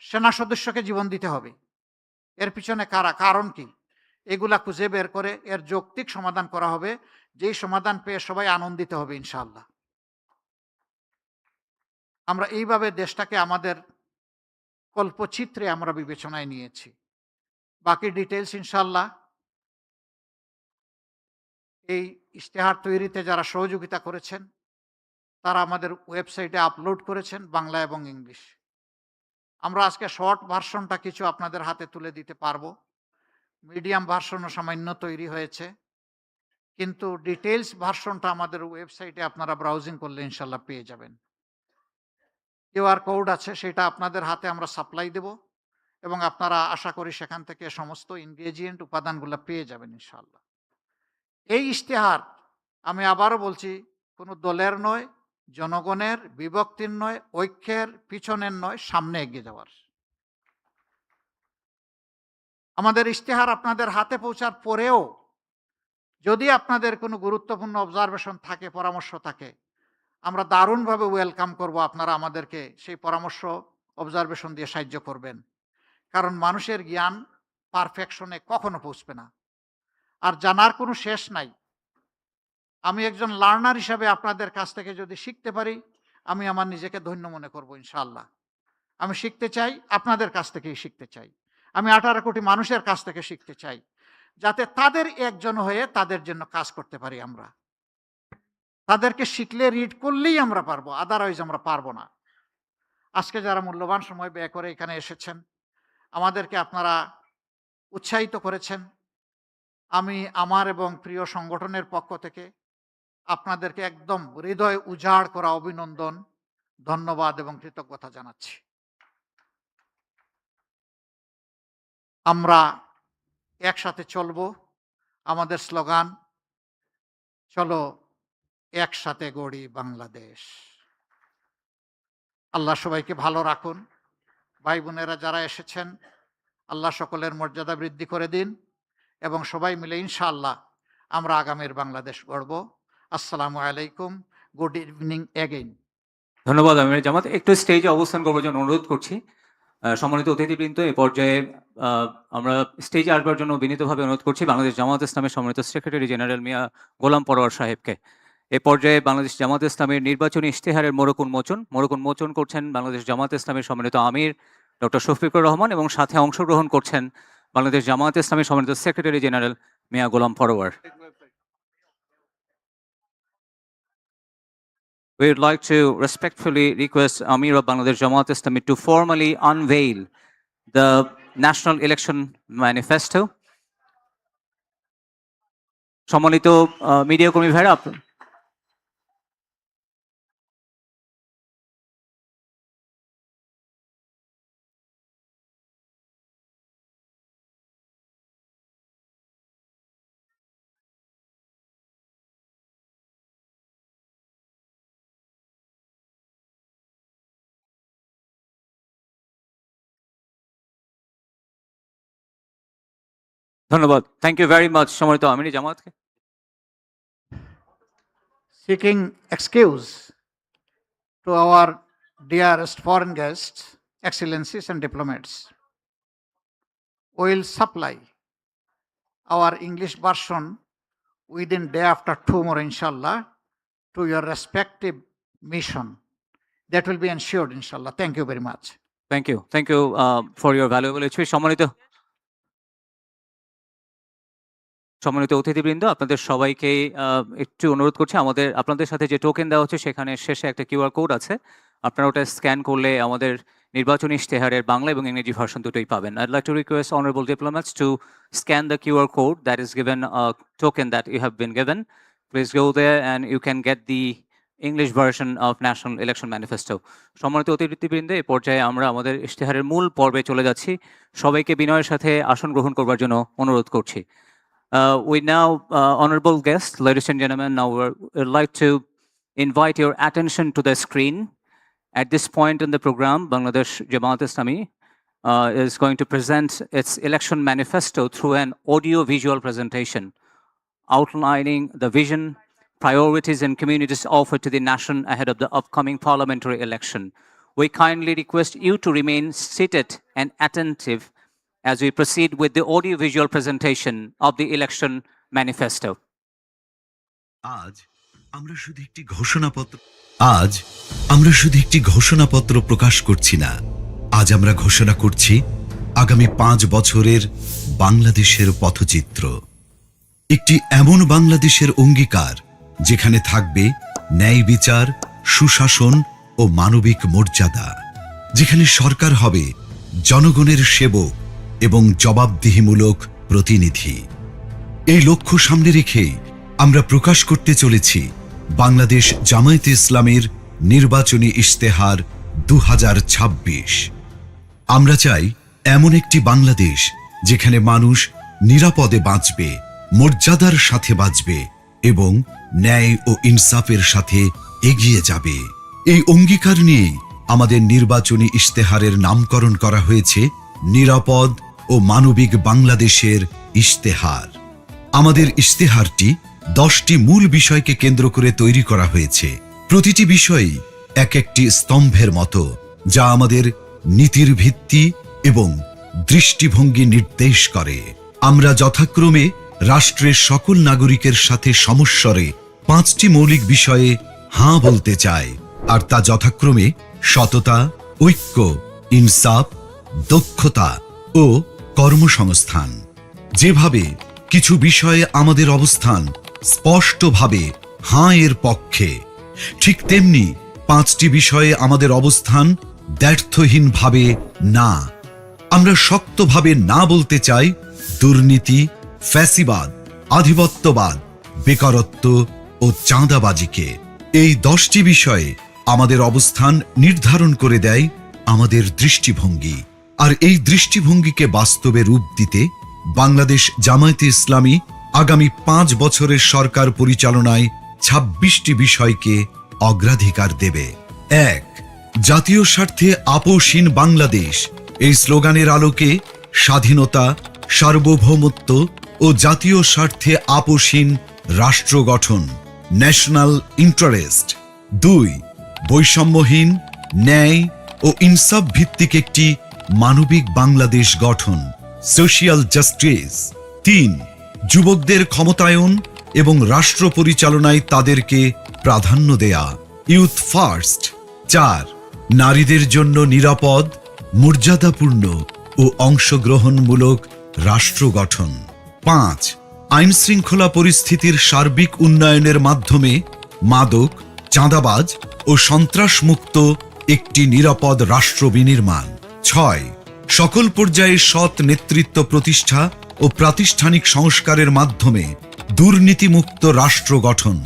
সেনা সদস্যকে জীবন দিতে হবে? এর পিছনে কারা, কারণ কি? এগুলা খুঁজে বের করে এর যৌক্তিক সমাধান করা হবে, যেই সমাধান পেয়ে সবাই আনন্দিত হবে ইনশাআল্লাহ। আমরা এইভাবে দেশটাকে আমাদের কল্পচিত্রে আমরা বিবেচনায় নিয়েছি। বাকি ডিটেলস ইনশাআল্লাহ এই ইশতেহার তৈরিতে যারা সহযোগিতা করেছেন তারা আমাদের ওয়েবসাইটে আপলোড করেছেন, বাংলা এবং ইংলিশ। আমরা আজকে শর্ট ভার্সনটা কিছু আপনাদের হাতে তুলে দিতে পারবো। মিডিয়াম ভার্সনও সামান্য তৈরি হয়েছে, কিন্তু ডিটেলস ভার্সনটা আমাদের ওয়েবসাইটে আপনারা ব্রাউজিং করলে ইনশাল্লাহ পেয়ে যাবেন। কিউআর কোড আছে, সেটা আপনাদের হাতে আমরা সাপ্লাই দেব এবং আপনারা আশা করি সেখান থেকে সমস্ত ইনগ্রেডিয়েন্ট উপাদানগুলো পেয়ে যাবেন ইনশাল্লাহ। এই ইশতেহার আমি আবারও বলছি, কোনো দলের নয়, জনগণের, বিভক্তির নয়, ঐক্যের, পিছনের নয়, সামনে এগিয়ে যাওয়ার। আমাদের ইশতেহার আপনাদের হাতে পৌঁছার পরেও যদি আপনাদের কোনো গুরুত্বপূর্ণ অবজারভেশন থাকে, পরামর্শ থাকে, আমরা দারুণভাবে ওয়েলকাম করব। আপনারা আমাদেরকে সেই পরামর্শ, অবজারভেশন দিয়ে সাহায্য করবেন। কারণ মানুষের জ্ঞান পারফেকশনে কখনো পৌঁছবে না, আর জানার কোনো শেষ নাই। আমি একজন লার্নার হিসাবে আপনাদের কাছ থেকে যদি শিখতে পারি, আমি আমার নিজেকে ধন্য মনে করব ইনশাআল্লাহ। আমি শিখতে চাই, আপনাদের কাছ থেকেই শিখতে চাই। আমি 18 কোটি মানুষের কাছ থেকে শিখতে চাই, যাতে তাদের একজন হয়ে তাদের জন্য কাজ করতে পারি আমরা। তাদেরকে শিখলে, রিড করলেই আমরা পারবো, আদারওয়াইজ আমরা পারবো না। আজকে যারা মূল্যবান সময় ব্যয় করে এখানে এসেছেন, আমাদেরকে আপনারা উৎসাহিত করেছেন, আমি আমার এবং প্রিয় সংগঠনের পক্ষ থেকে আপনাদেরকে একদম হৃদয় উজাড় করা অভিনন্দন, ধন্যবাদ এবং কৃতজ্ঞতা জানাচ্ছি। আমরা একসাথে চলব। আমাদের স্লোগান, চলো একসাথে গড়ি বাংলাদেশ। আল্লাহ সবাইকে ভালো রাখুন। ভাই বোনেরা যারা এসেছেন, আল্লাহ সকলের মর্যাদা বৃদ্ধি করে দিন এবং সবাই মিলে ইনশাআল্লাহ আমরা আগামীর বাংলাদেশ গড়ব। আসসালামু আলাইকুম, গুড ইভিনিং এগেইন। ধন্যবাদ আমির জামাত। একটু স্টেজে অবস্থান করবার জন্য অনুরোধ করছি। সম্মানিত অতিথিবৃন্দ, এই পর্যায়ে আমরা স্টেজে আসবার জন্য বিনীতভাবে অনুরোধ করছি বাংলাদেশ জামাত ইসলামের সম্মানিত সেক্রেটারি জেনারেল মিয়া গোলাম পরোয়ার সাহেবকে। এ পর্যায়ে বাংলাদেশ জামাত ইসলামের নির্বাচনী ইশতেহারের মোড়ক উন্মোচন করছেন বাংলাদেশ জামাত ইসলামের সম্মানিত আমির ডক্টর শফিকুর রহমান এবং সাথে অংশগ্রহণ করছেন বাংলাদেশ জামাত ইসলামের সম্মানিত secretary general Mia Golam Parwar. We would like to respectfully request Amir of Bangladesh Jamaat Islami to formally unveil the National Election Manifesto. সম্মানিত মিডিয়া কর্মী ভাইরা, ধন্যবাদ। থ্যাংক ইউ ভেরি মাচ সম্মানিত আমির জামাতকে। Seeking excuse to our dearest foreign guests, excellencies and diplomats, we will supply our English version within day after tomorrow, inshallah, to your respective mission. That will be ensured, inshallah. Thank you very much. Thank you for your valuable speech. সম্মানিত অতিথিবৃন্দ, আপনাদের সবাইকে একটু অনুরোধ করছি, আপনাদের সাথে যে টোকেন দেওয়া হচ্ছে সেখানে শেষে একটা কিউআর কোড আছে, আপনারা ওটা স্ক্যান করলে আমাদের নির্বাচনী ইশতেহারের বাংলা এবং ইংরেজি ভার্সন দুটোই পাবেন। I'd like to request honorable diplomats to scan the QR code that is given, a token that you have been given. Please go there and you can get the English version of National Election Manifesto. সম্মানিত অতিথিবৃন্দ, এই পর্যায়ে আমরা আমাদের ইশতেহারের মূল পর্বে চলে যাচ্ছি। সবাইকে বিনয়ের সাথে আসন গ্রহণ করবার জন্য অনুরোধ করছি। We now, honorable guests, ladies and gentlemen, now we'd like to invite your attention to the screen. At this point in the program, Bangladesh Jamaat Islami is going to present its election manifesto through an audio-visual presentation outlining the vision, priorities and communities offered to the nation ahead of the upcoming parliamentary election. We kindly request you to remain seated and attentive as we proceed with the audio-visual presentation of the election manifesto. আজ আমরা শুধু একটি ঘোষণাপত্র প্রকাশ করছি না, আজ আমরা ঘোষণা করছি আগামী 5 বছরের বাংলাদেশের পথচিত্র। একটি এমন বাংলাদেশের অঙ্গীকার যেখানে থাকবে ন্যায় বিচার, সুশাসন ও মানবিক মর্যাদা, যেখানে সরকার হবে জনগণের সেবক এবং জবাবদিহিমূলক প্রতিনিধি। এই লক্ষ্য সামনে রেখে আমরা প্রকাশ করতে চলেছি বাংলাদেশ জামায়াতে ইসলামের নির্বাচনী ইশতেহার 2026। আমরা চাই এমন একটি বাংলাদেশ যেখানে মানুষ নিরাপদে বাঁচবে, মর্যাদার সাথে বাঁচবে এবং ন্যায় ও ইনসাফের সাথে এগিয়ে যাবে। এই অঙ্গীকার নিয়ে আমাদের নির্বাচনী ইশতেহারের নামকরণ করা হয়েছে নিরাপদ ও মানবিক বাংলাদেশের ইশতেহার। আমাদের ইশতেহারটি 10টি মূল বিষয়কে কেন্দ্র করে তৈরি করা হয়েছে। প্রতিটি বিষয়ই এক একটি স্তম্ভের মতো, যা আমাদের নীতির ভিত্তি এবং দৃষ্টিভঙ্গি নির্দেশ করে। আমরা যথাক্রমে রাষ্ট্রের সকল নাগরিকের সাথে সমস্বরে 5টি মৌলিক বিষয়ে হাঁ বলতে চাই, আর তা যথাক্রমে সততা, ঐক্য, ইনসাফ, দক্ষতা ও কর্মসংস্থান। যেভাবে কিছু বিষয়ে আমাদের অবস্থান স্পষ্টভাবে হাঁ এর পক্ষে, ঠিক তেমনি 5টি বিষয়ে আমাদের অবস্থান দ্ব্যর্থহীনভাবে না। আমরা শক্তভাবে না বলতে চাই দুর্নীতি, ফ্যাসিবাদ, আধিপত্যবাদ, বেকারত্ব ও চাঁদাবাজিকে। এই 10টি বিষয়ে আমাদের অবস্থান নির্ধারণ করে দেয় আমাদের দৃষ্টিভঙ্গি। আর এই দৃষ্টিভঙ্গিকে বাস্তবে রূপ দিতে বাংলাদেশ জামায়াতে ইসলামী আগামী 5 বছরের সরকার পরিচালনায় 26টি বিষয়কে অগ্রাধিকার দেবে। 1. জাতীয় স্বার্থে আপোষহীন বাংলাদেশ। এই স্লোগানের আলোকে স্বাধীনতা, সার্বভৌমত্ব ও জাতীয় স্বার্থে আপোষহীন রাষ্ট্র গঠন, ন্যাশনাল ইন্টারেস্ট। 2. বৈষম্যহীন, ন্যায় ও ইনসাফ ভিত্তিক একটি মানবিক বাংলাদেশ গঠন, সোশিয়াল জাস্টিস। 3. যুবকদের ক্ষমতায়ন এবং রাষ্ট্র পরিচালনায় তাদেরকে প্রাধান্য দেয়া, ইউথ ফার্স্ট। 4. নারীদের জন্য নিরাপদ, মর্যাদাপূর্ণ ও অংশগ্রহণমূলক রাষ্ট্র গঠন। 5. আইন শৃঙ্খলা পরিস্থিতির সার্বিক উন্নয়নের মাধ্যমে মাদক, চাঁদাবাজ ও সন্ত্রাসমুক্ত একটি নিরাপদ রাষ্ট্র বিনির্মাণ। 6. সকল পর্যায়ে সৎ নেতৃত্ব প্রতিষ্ঠা ও প্রাতিষ্ঠানিক সংস্কারের মাধ্যমে দুর্নীতিমুক্ত রাষ্ট্র গঠন।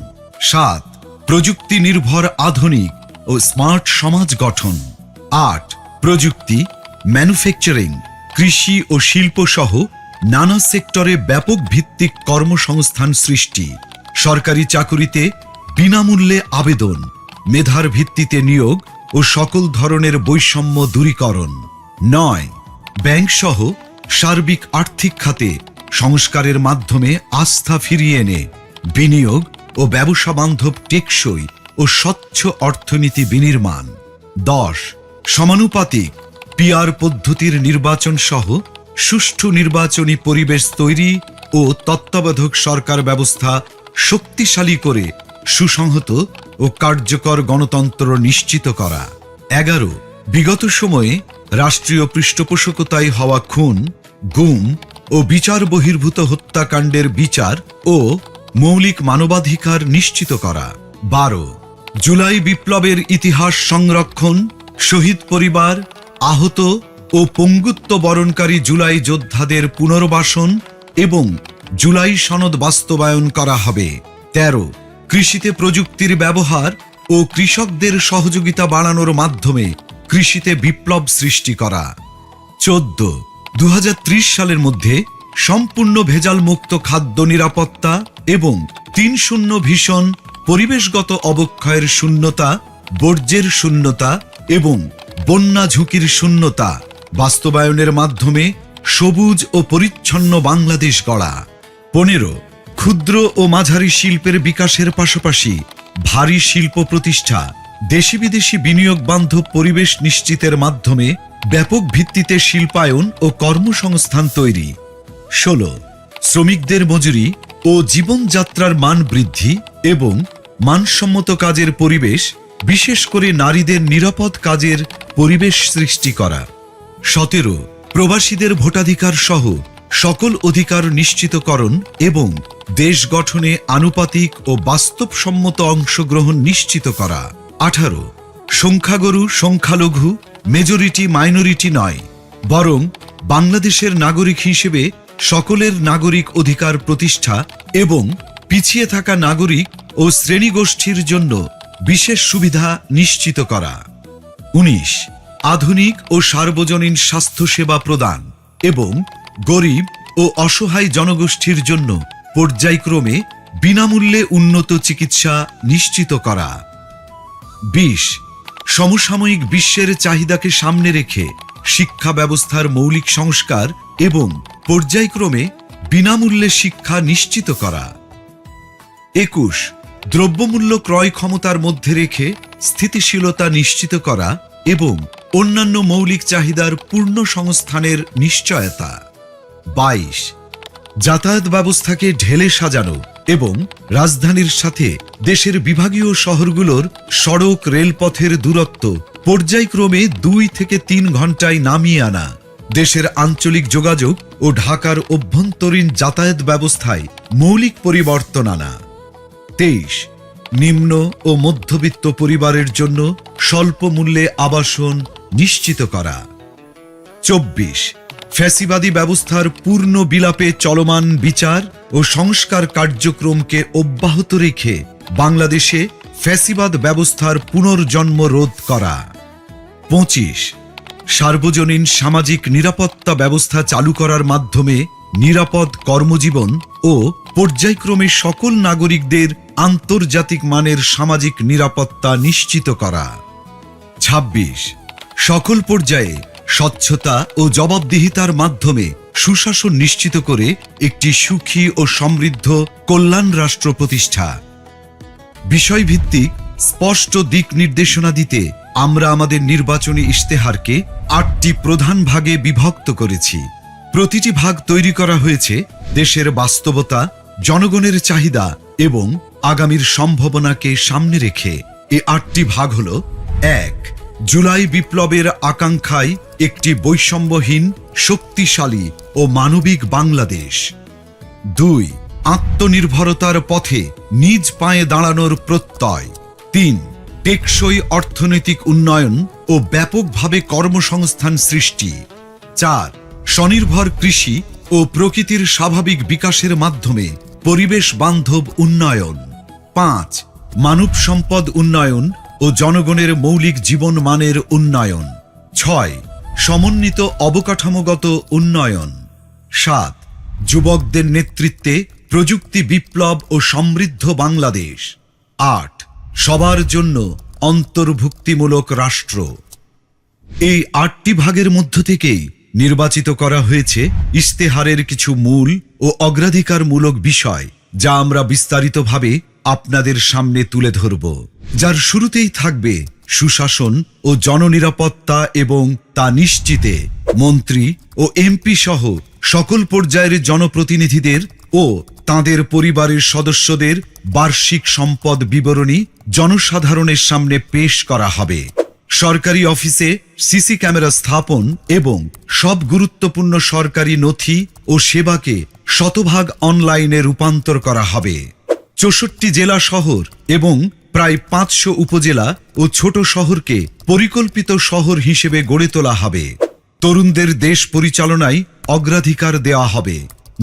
7. প্রযুক্তি নির্ভর আধুনিক ও স্মার্ট সমাজ গঠন। 8. প্রযুক্তি, ম্যানুফ্যাকচারিং, কৃষি ও শিল্প সহ নানা সেক্টরে ব্যাপক ভিত্তিক কর্মসংস্থান সৃষ্টি, সরকারি চাকুরিতে বিনামূল্যে আবেদন, মেধার ভিত্তিতে নিয়োগ ও সকল ধরনের বৈষম্য দূরীকরণ। 9. ব্যাংক সহ সার্বিক আর্থিক খাতে সংস্কারের মাধ্যমে আস্থা ফিরিয়ে এনে বিনিয়োগ ও ব্যবসা বান্ধব টেকসই ও স্বচ্ছ অর্থনীতি বিনির্মাণ। 10. সমানুপাতিক পিআর পদ্ধতির নির্বাচন সহ সুষ্ঠু নির্বাচনী পরিবেশ তৈরি ও তত্ত্বাবধায়ক সরকার ব্যবস্থা শক্তিশালী করে সুসংহত ও কার্যকর গণতন্ত্র নিশ্চিত করা। 11. বিগত সময়ে রাষ্ট্রীয় পৃষ্ঠপোষকতায় হওয়া খুন, গুম ও বিচার বহির্ভূত হত্যাকাণ্ডের বিচার ও মৌলিক মানবাধিকার নিশ্চিত করা। 12. জুলাই বিপ্লবের ইতিহাস সংরক্ষণ, শহীদ পরিবার, আহত ও পঙ্গুত্ব বরণকারী জুলাই যোদ্ধাদের পুনর্বাসন এবং জুলাই সনদ বাস্তবায়ন করা হবে। 13. কৃষিতে প্রযুক্তির ব্যবহার ও কৃষকদের সহযোগিতা বাড়ানোর মাধ্যমে কৃষিতে বিপ্লব সৃষ্টি করা। 14. 2030 সালের মধ্যে সম্পূর্ণ ভেজাল মুক্ত খাদ্য নিরাপত্তা এবং 3-0 ভিশন, পরিবেশগত অবক্ষয়ের শূন্যতা, বর্জ্যের শূন্যতা এবং বন্যা ঝুঁকির শূন্যতা বাস্তবায়নের মাধ্যমে সবুজ ও পরিচ্ছন্ন বাংলাদেশ গড়া। 15. ক্ষুদ্র ও মাঝারি শিল্পের বিকাশের পাশাপাশি ভারী শিল্প প্রতিষ্ঠা, দেশি বিদেশি বিনিয়োগ বান্ধব পরিবেশ নিশ্চিতের মাধ্যমে ব্যাপক ভিত্তিতে শিল্পায়ন ও কর্মসংস্থান তৈরি। 16. শ্রমিকদের মজুরি ও জীবনযাত্রার মান বৃদ্ধি এবং মানসম্মত কাজের পরিবেশ, বিশেষ করে নারীদের নিরাপদ কাজের পরিবেশ সৃষ্টি করা। 17. প্রবাসীদের ভোটাধিকার সহ সকল অধিকার নিশ্চিতকরণ এবং দেশ গঠনে আনুপাতিক ও বাস্তবসম্মত অংশগ্রহণ নিশ্চিত করা। 18. সংখ্যাগুরু সংখ্যালঘু, মেজরিটি মাইনরিটি নয়, বরং বাংলাদেশের নাগরিক হিসেবে সকলের নাগরিক অধিকার প্রতিষ্ঠা এবং পিছিয়ে থাকা নাগরিক ও শ্রেণীগোষ্ঠীর জন্য বিশেষ সুবিধা নিশ্চিত করা। 19 আধুনিক ও সার্বজনীন স্বাস্থ্যসেবা প্রদান এবং গরিব ও অসহায় জনগোষ্ঠীর জন্য পর্যায়ক্রমে বিনামূল্যে উন্নত চিকিৎসা নিশ্চিত করা। 20 সমসাময়িক বিশ্বের চাহিদাকে সামনে রেখে শিক্ষা ব্যবস্থার মৌলিক সংস্কার এবং পর্যায়ক্রমে বিনামূল্যে শিক্ষা নিশ্চিত করা। 21 দ্রব্যমূল্য ক্রয় ক্ষমতার মধ্যে রেখে স্থিতিশীলতা নিশ্চিত করা এবং অন্যান্য মৌলিক চাহিদার পূর্ণ সংস্থানের নিশ্চয়তা। 22 যাতায়াত ব্যবস্থাকে ঢেলে সাজানো এবং রাজধানীর সাথে দেশের বিভাগীয় শহরগুলোর সড়ক রেলপথের দূরত্ব পর্যায়ক্রমে 2 থেকে 3 ঘন্টায় নামিয়ে আনা, দেশের আঞ্চলিক যোগাযোগ ও ঢাকার অভ্যন্তরীণ যাতায়াত ব্যবস্থায় মৌলিক পরিবর্তন আনা। 23 নিম্ন ও মধ্যবিত্ত পরিবারের জন্য স্বল্প মূল্যে আবাসন নিশ্চিত করা। 24 ফ্যাসিবাদী ব্যবস্থার পূর্ণ বিলাপে চলমান বিচার ও সংস্কার কার্যক্রমকে অব্যাহত রেখে বাংলাদেশে ফ্যাসিবাদ ব্যবস্থার পুনর্জন্ম রোধ করা। 25 সার্বজনীন সামাজিক নিরাপত্তা ব্যবস্থা চালু করার মাধ্যমে নিরাপদ কর্মজীবন ও পর্যায়ক্রমে সকল নাগরিকদের আন্তর্জাতিক মানের সামাজিক নিরাপত্তা নিশ্চিত করা। 26 সকল পর্যায়ে স্বচ্ছতা ও জবাবদিহিতার মাধ্যমে সুশাসন নিশ্চিত করে একটি সুখী ও সমৃদ্ধ কল্যাণ রাষ্ট্র প্রতিষ্ঠা। বিষয়ভিত্তিক স্পষ্ট দিক নির্দেশনা দিতে আমরা আমাদের নির্বাচনী ইশতেহারকে 8টি প্রধান ভাগে বিভক্ত করেছি। প্রতিটি ভাগ তৈরি করা হয়েছে দেশের বাস্তবতা, জনগণের চাহিদা এবং আগামীর সম্ভাবনাকে সামনে রেখে। এই 8টি ভাগ হল: 1 জুলাই বিপ্লবের আকাঙ্ক্ষায় একটি বৈষম্যহীন, শক্তিশালী ও মানবিক বাংলাদেশ। 2 আত্মনির্ভরতার পথে নিজ পায়ে দাঁড়ানোর প্রত্যয়। 3 টেকসই অর্থনৈতিক উন্নয়ন ও ব্যাপকভাবে কর্মসংস্থান সৃষ্টি। 4 স্বনির্ভর কৃষি ও প্রকৃতির স্বাভাবিক বিকাশের মাধ্যমে পরিবেশ বান্ধব উন্নয়ন। 5 মানব সম্পদ উন্নয়ন ও জনগণের মৌলিক জীবন মানের উন্নয়ন। 6 সমন্বিত অবকাঠামোগত উন্নয়ন। 7 যুবকদের নেতৃত্বে প্রযুক্তি বিপ্লব ও সমৃদ্ধ বাংলাদেশ। 8 সবার জন্য অন্তর্ভুক্তিমূলক রাষ্ট্র। এই 8টি ভাগের মধ্য থেকেই নির্বাচিত করা হয়েছে ইশতেহারের কিছু মূল ও অগ্রাধিকারমূলক বিষয়, যা আমরা বিস্তারিতভাবে আপনাদের সামনে তুলে ধরব। যার শুরুতেই থাকবে সুশাসন ও জননিরাপত্তা এবং তা নিশ্চিতে মন্ত্রী ও এমপি সহ সকল পর্যায়ের জনপ্রতিনিধিদের ও তাদের পরিবারের সদস্যদের বার্ষিক সম্পদ বিবরণী জনসাধারণের সামনে পেশ করা হবে। সরকারি অফিসে সিসি ক্যামেরা স্থাপন এবং সব গুরুত্বপূর্ণ সরকারি নথি ও সেবাকে শতভাগ অনলাইনে রূপান্তর করা হবে। 64 জেলা শহর এবং প্রায় 500 উপজেলা ও ছোট শহরকে পরিকল্পিত শহর হিসেবে গড়ে তোলা হবে। তরুণদের দেশ পরিচালনায় অগ্রাধিকার দেওয়া হবে।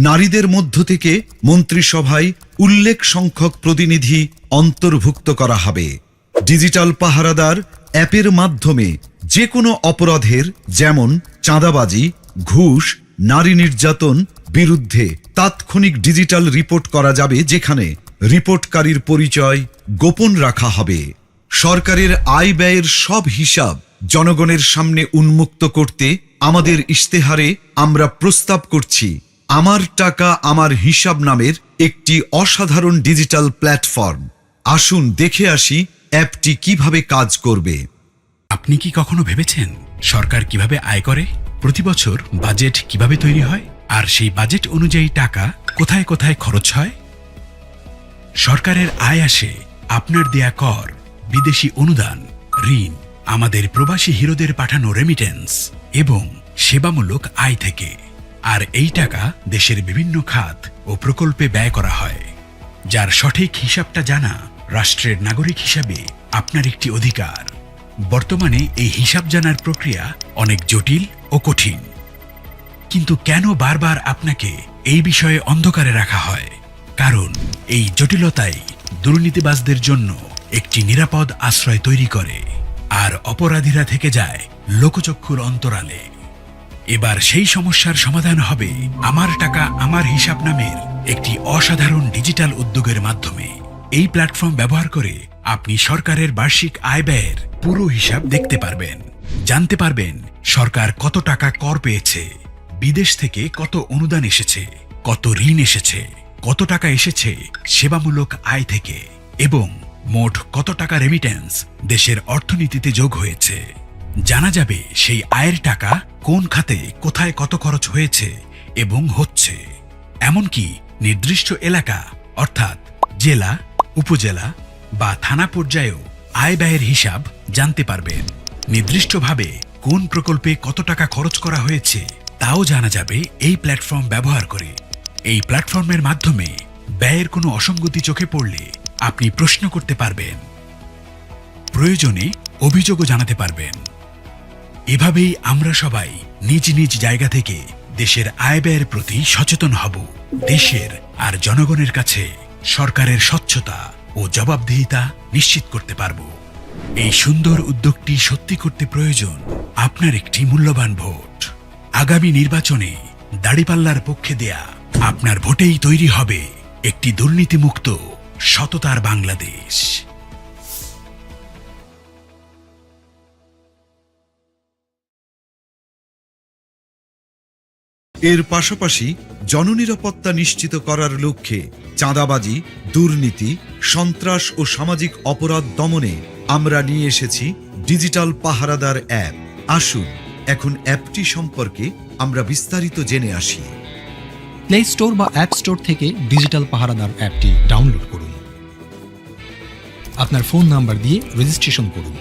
নারীদের মধ্য থেকে মন্ত্রিসভায় উল্লেখ সংখ্যক প্রতিনিধি অন্তর্ভুক্ত করা হবে। ডিজিটাল পাহারাদার অ্যাপের মাধ্যমে যে কোনো অপরাধের, যেমন চাঁদাবাজি, ঘুষ, নারী নির্যাতন বিরুদ্ধে তাৎক্ষণিক ডিজিটাল রিপোর্ট করা যাবে, যেখানে রিপোর্টকারীর পরিচয় গোপন রাখা হবে। সরকারের আয় ব্যয়ের সব হিসাব জনগণের সামনে উন্মুক্ত করতে আমাদের ইশতেহারে আমরা প্রস্তাব করছি আমার টাকা আমার হিসাব নামের একটি অসাধারণ ডিজিটাল প্ল্যাটফর্ম। আসুন দেখে আসি অ্যাপটি কিভাবে কাজ করবে। আপনি কি কখনো ভেবেছেন সরকার কিভাবে আয় করে? প্রতি বছর বাজেট কিভাবে তৈরি হয়, আর সেই বাজেট অনুযায়ী টাকা কোথায় কোথায় খরচ হয়? সরকারের আয় আসে আপনার দেয়া কর, বিদেশি অনুদান, ঋণ, আমাদের প্রবাসী হিরোদের পাঠানো রেমিটেন্স এবং সেবামূলক আয় থেকে। আর এই টাকা দেশের বিভিন্ন খাত ও প্রকল্পে ব্যয় করা হয়, যার সঠিক হিসাবটা জানা রাষ্ট্রের নাগরিক হিসাবে আপনার একটি অধিকার। বর্তমানে এই হিসাব জানার প্রক্রিয়া অনেক জটিল ও কঠিন, কিন্তু কেন বারবার আপনাকে এই বিষয়ে অন্ধকারে রাখা হয়? কারণ এই জটিলতাই দুর্নীতিবাজদের জন্য একটি নিরাপদ আশ্রয় তৈরি করে, আর অপরাধীরা থেকে যায় লোকচক্ষুর অন্তরালে। এবার সেই সমস্যার সমাধান হবে আমার টাকা আমার হিসাব নামের একটি অসাধারণ ডিজিটাল উদ্যোগের মাধ্যমে। এই প্ল্যাটফর্ম ব্যবহার করে আপনি সরকারের বার্ষিক আয় ব্যয়ের পুরো হিসাব দেখতে পারবেন, জানতে পারবেন সরকার কত টাকা কর পেয়েছে, বিদেশ থেকে কত অনুদান এসেছে, কত ঋণ এসেছে, কত টাকা এসেছে সেবামূলক আয় থেকে, এবং মোট কত টাকা রেমিটেন্স দেশের অর্থনীতিতে যোগ হয়েছে। জানা যাবে সেই আয়ের টাকা কোন খাতে কোথায় কত খরচ হয়েছে এবং হচ্ছে। এমনকি নির্দিষ্ট এলাকা অর্থাৎ জেলা, উপজেলা বা থানা পর্যায়েও আয় ব্যয়ের হিসাব জানতে পারবেন। নির্দিষ্টভাবে কোন প্রকল্পে কত টাকা খরচ করা হয়েছে তাও জানা যাবে এই প্ল্যাটফর্ম ব্যবহার করে। এই প্ল্যাটফর্মের মাধ্যমে ব্যয়ের কোনো অসঙ্গতি চোখে পড়লে আপনি প্রশ্ন করতে পারবেন, প্রয়োজনে অভিযোগও জানাতে পারবেন। এভাবেই আমরা সবাই নিজ নিজ জায়গা থেকে দেশের আয় ব্যয়ের প্রতি সচেতন হব। দেশের আর জনগণের কাছে সরকারের স্বচ্ছতা ও জবাবদিহিতা নিশ্চিত করতে পারব। এই সুন্দর উদ্যোগটি সত্যি করতে প্রয়োজন আপনার একটি মূল্যবান ভোট। আগামী নির্বাচনে দাড়িপাল্লার পক্ষে দেয়া আপনার ভোটেই তৈরি হবে একটি দুর্নীতিমুক্ত সততার বাংলাদেশ। এর পাশাপাশি জননিরাপত্তা নিশ্চিত করার লক্ষ্যে চাঁদাবাজি, দুর্নীতি, সন্ত্রাস ও সামাজিক অপরাধ দমনে আমরা নিয়ে এসেছি ডিজিটাল পাহারাদার অ্যাপ। আসুন এখন অ্যাপটি সম্পর্কে আমরা বিস্তারিত জেনে আসি। প্লে স্টোর বা অ্যাপ স্টোর থেকে ডিজিটাল পাহারাদার অ্যাপটি ডাউনলোড করুন। আপনার ফোন নাম্বার দিয়ে রেজিস্ট্রেশন করুন।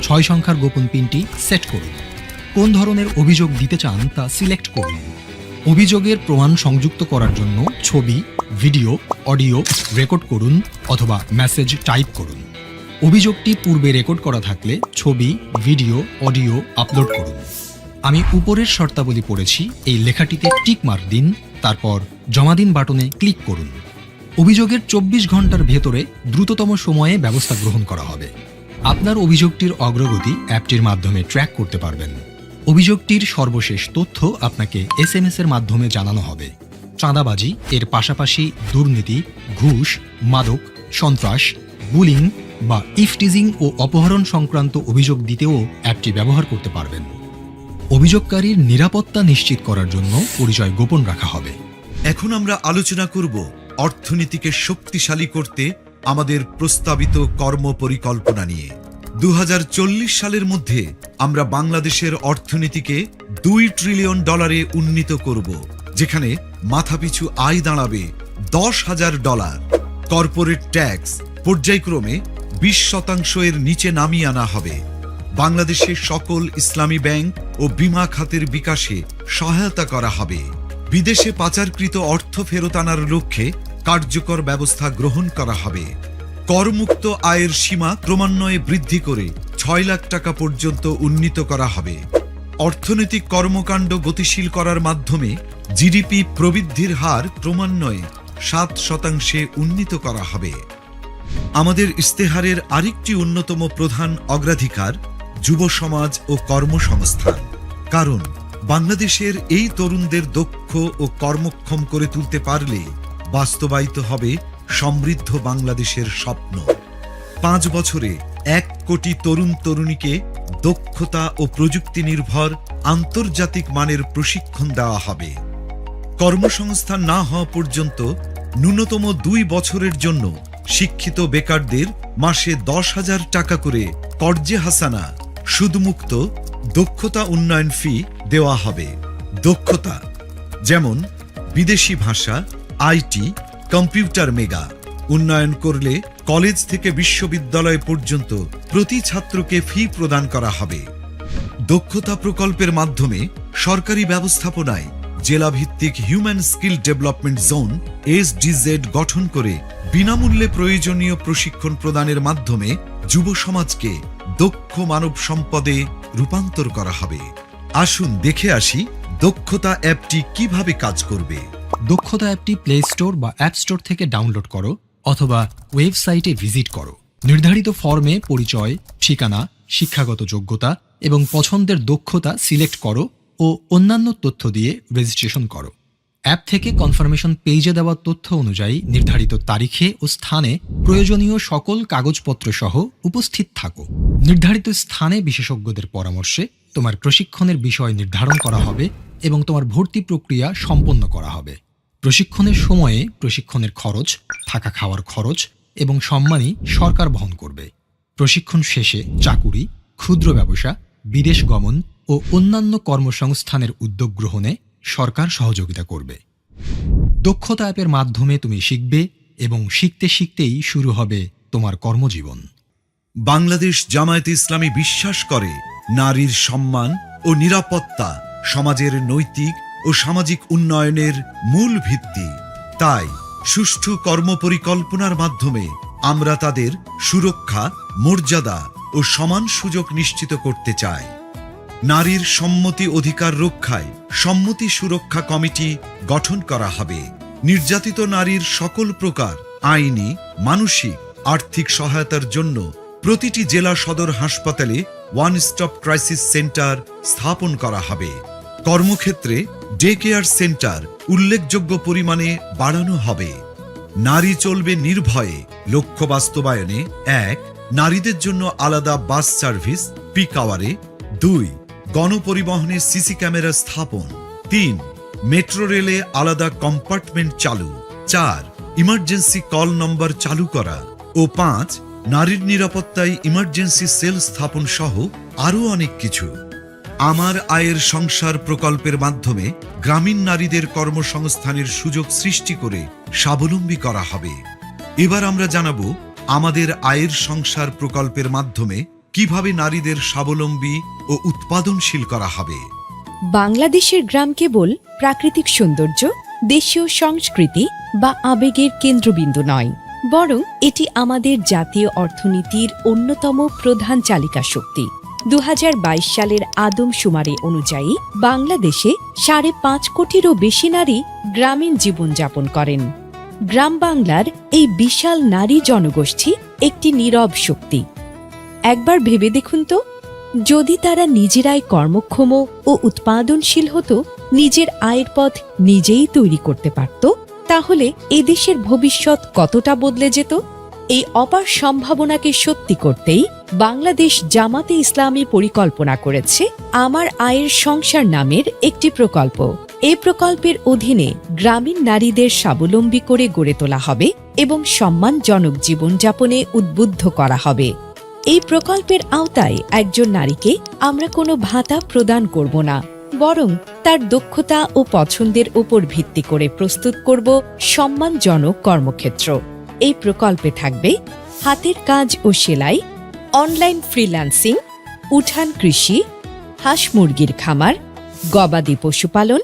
6 সংখ্যার গোপন পিনটি সেট করুন। কোন ধরনের অভিযোগ দিতে চান তা সিলেক্ট করুন। অভিযোগের প্রমাণ সংযুক্ত করার জন্য ছবি, ভিডিও, অডিও রেকর্ড করুন অথবা মেসেজ টাইপ করুন। অভিযোগটি পূর্বে রেকর্ড করা থাকলে ছবি, ভিডিও, অডিও আপলোড করুন। আমি উপরের শর্তাবলী পড়েছি, এই লেখাটিতে টিক মার্ক দিন, তারপর জমা দিন বাটনে ক্লিক করুন। অভিযোগের 24 ঘন্টার ভেতরে দ্রুততম সময়ে ব্যবস্থা গ্রহণ করা হবে। আপনার অভিযোগটির অগ্রগতি অ্যাপটির মাধ্যমে ট্র্যাক করতে পারবেন। অভিযোগটির সর্বশেষ তথ্য আপনাকে SMS এর মাধ্যমে জানানো হবে। চাঁদাবাজি এর পাশাপাশি দুর্নীতি, ঘুষ, মাদক, সন্ত্রাস, বুলিং বা ইফটিজিং ও অপহরণ সংক্রান্ত অভিযোগ দিতেও অ্যাপটি ব্যবহার করতে পারবেন। অভিযোগকারীর নিরাপত্তা নিশ্চিত করার জন্য পরিচয় গোপন রাখা হবে। এখন আমরা আলোচনা করব অর্থনীতিকে শক্তিশালী করতে আমাদের প্রস্তাবিত কর্মপরিকল্পনা নিয়ে। 2040 সালের মধ্যে আমরা বাংলাদেশের অর্থনীতিকে $2 ট্রিলিয়ন উন্নীত করব, যেখানে মাথাপিছু আয় দাঁড়াবে $10,000। কর্পোরেট ট্যাক্স পর্যায়ক্রমে 20% এর নিচে নামিয়ে আনা হবে। বাংলাদেশের সকল ইসলামী ব্যাংক ও বীমা খাতের বিকাশে সহায়তা করা হবে। বিদেশে পাচারকৃত অর্থ ফেরত আনার লক্ষ্যে কার্যকর ব্যবস্থা গ্রহণ করা হবে। করমুক্ত আয়ের সীমা ক্রমান্বয়ে বৃদ্ধি করে 6 লাখ টাকা পর্যন্ত উন্নীত করা হবে। অর্থনৈতিক কর্মকাণ্ড গতিশীল করার মাধ্যমে জিডিপি প্রবৃদ্ধির হার ক্রমান্বয়ে 7% উন্নীত করা হবে। আমাদের ইস্তেহারের আরেকটি অন্যতম প্রধান অগ্রাধিকার যুব সমাজ ও কর্মসংস্থান। কারণ বাংলাদেশের এই তরুণদের দক্ষ ও কর্মক্ষম করে তুলতে পারলে বাস্তবায়িত হবে সমৃদ্ধ বাংলাদেশের স্বপ্ন। 5 বছরে 1 কোটি তরুণ তরুণীকে দক্ষতা ও প্রযুক্তি নির্ভর আন্তর্জাতিক মানের প্রশিক্ষণ দেওয়া হবে। কর্মসংস্থান না হওয়া পর্যন্ত ন্যূনতম 2 বছরের জন্য শিক্ষিত বেকারদের মাসে 10,000 টাকা করে কর্জে হাসানা সুদমুক্ত দক্ষতা উন্নয়ন ফি দেওয়া হবে। দক্ষতা যেমন বিদেশি ভাষা, আইটি, কম্পিউটার মেগা উন্নয়ন করলে কলেজ থেকে বিশ্ববিদ্যালয় পর্যন্ত প্রতি ছাত্রকে ফি প্রদান করা হবে। দক্ষতা প্রকল্পের মাধ্যমে সরকারি ব্যবস্থাপনায় জেলাভিত্তিক human skill development zone SDZ গঠন করে বিনামূল্যে প্রয়োজনীয় প্রশিক্ষণ প্রদানের মাধ্যমে যুব সমাজকে দক্ষ মানব সম্পদে রূপান্তর করা হবে। আসুন দেখে আসি দক্ষতা অ্যাপটি কিভাবে কাজ করবে। দক্ষতা অ্যাপটি প্লে স্টোর বা অ্যাপ স্টোর থেকে ডাউনলোড করো অথবা ওয়েবসাইটে ভিজিট করো। নির্ধারিত ফর্মে পরিচয়, ঠিকানা, শিক্ষাগত যোগ্যতা এবং পছন্দের দক্ষতা সিলেক্ট করো ও অন্যান্য তথ্য দিয়ে রেজিস্ট্রেশন করো। অ্যাপ থেকে কনফার্মেশন পেজে দেওয়া তথ্য অনুযায়ী নির্ধারিত তারিখে ও স্থানে প্রয়োজনীয় সকল কাগজপত্র সহ উপস্থিত থাকো। নির্ধারিত স্থানে বিশেষজ্ঞদের পরামর্শে তোমার প্রশিক্ষণের বিষয় নির্ধারণ করা হবে এবং তোমার ভর্তি প্রক্রিয়া সম্পন্ন করা হবে। প্রশিক্ষণের সময়ে প্রশিক্ষণের খরচ, থাকা খাওয়ার খরচ এবং সম্মানী সরকার বহন করবে। প্রশিক্ষণ শেষে চাকুরি, ক্ষুদ্র ব্যবসা, বিদেশ গমন ও অন্যান্য কর্মসংস্থানের উদ্যোগ গ্রহণে সরকার সহযোগিতা করবে। দক্ষতা অ্যাপের মাধ্যমে তুমি শিখবে এবং শিখতে শিখতেই শুরু হবে তোমার কর্মজীবন। বাংলাদেশ জামায়াতে ইসলামী বিশ্বাস করে নারীর সম্মান ও নিরাপত্তা সমাজের নৈতিক ও সামাজিক উন্নয়নের মূল ভিত্তি। তাই সুষ্ঠু কর্মপরিকল্পনার মাধ্যমে আমরা তাদের সুরক্ষা, মর্যাদা ও সমান সুযোগ নিশ্চিত করতে চাই। নারীর সম্মতি অধিকার রক্ষায় সম্মতি সুরক্ষা কমিটি গঠন করা হবে। নির্যাতিত নারীর সকল প্রকার আইনি, মানসিক, আর্থিক সহায়তার জন্য প্রতিটি জেলা সদর হাসপাতালে ওয়ান স্টপ ক্রাইসিস সেন্টার স্থাপন করা হবে। কর্মক্ষেত্রে ডে কেয়ার সেন্টার উল্লেখযোগ্য পরিমাণে বাড়ানো হবে। নারী চলবে নির্ভয়ে লক্ষ্য বাস্তবায়নে: 1. নারীদের জন্য আলাদা বাস সার্ভিস পিক আওয়ারে। 2. গণপরিবহনে সিসি ক্যামেরা স্থাপন। 3. মেট্রো রেলে আলাদা কম্পার্টমেন্ট চালু। 4. ইমার্জেন্সি কল নম্বর চালু করা। ও 5. নারীর নিরাপত্তায় ইমার্জেন্সি সেল স্থাপন সহ আরও অনেক কিছু। আমার আয়ের সংসার প্রকল্পের মাধ্যমে গ্রামীণ নারীদের কর্মসংস্থানের সুযোগ সৃষ্টি করে স্বাবলম্বী করা হবে। এবার আমরা জানাবো আমাদের আয়ের সংসার প্রকল্পের মাধ্যমে কিভাবে নারীদের স্বাবলম্বী ও উৎপাদনশীল করা হবে। বাংলাদেশের গ্রাম কেবল প্রাকৃতিক সৌন্দর্য, দেশীয় সংস্কৃতি বা আবেগের কেন্দ্রবিন্দু নয়, বরং এটি আমাদের জাতীয় অর্থনীতির অন্যতম প্রধান চালিকা শক্তি। 2022 সালের আদমশুমারি অনুযায়ী বাংলাদেশে 5.5 কোটিরও বেশি নারী গ্রামীণ জীবনযাপন করেন। গ্রাম বাংলার এই বিশাল নারী জনগোষ্ঠী একটি নীরব শক্তি। একবার ভেবে দেখুন তো, যদি তারা নিজেরাই কর্মক্ষম ও উৎপাদনশীল হতো, নিজের আয়ের পথ নিজেই তৈরি করতে পারত, তাহলে এদেশের ভবিষ্যৎ কতটা বদলে যেত। এই অপার সম্ভাবনাকে সত্যি করতেই বাংলাদেশ জামাতে ইসলামী পরিকল্পনা করেছে আমার আয়ের সংসার নামের একটি প্রকল্প। এই প্রকল্পের অধীনে গ্রামীণ নারীদের স্বাবলম্বী করে গড়ে তোলা হবে এবং সম্মানজনক জীবনযাপনে উদ্বুদ্ধ করা হবে। এই প্রকল্পের আওতায় একজন নারীকে আমরা কোনো ভাতা প্রদান করব না, বরং তার দক্ষতা ও পছন্দের উপর ভিত্তি করে প্রস্তুত করব সম্মানজনক কর্মক্ষেত্র। এই প্রকল্পে থাকবে হাতের কাজ ও সেলাই, অনলাইন ফ্রিল্যান্সিং, উঠান কৃষি, হাঁস মুরগির খামার, গবাদি পশুপালন,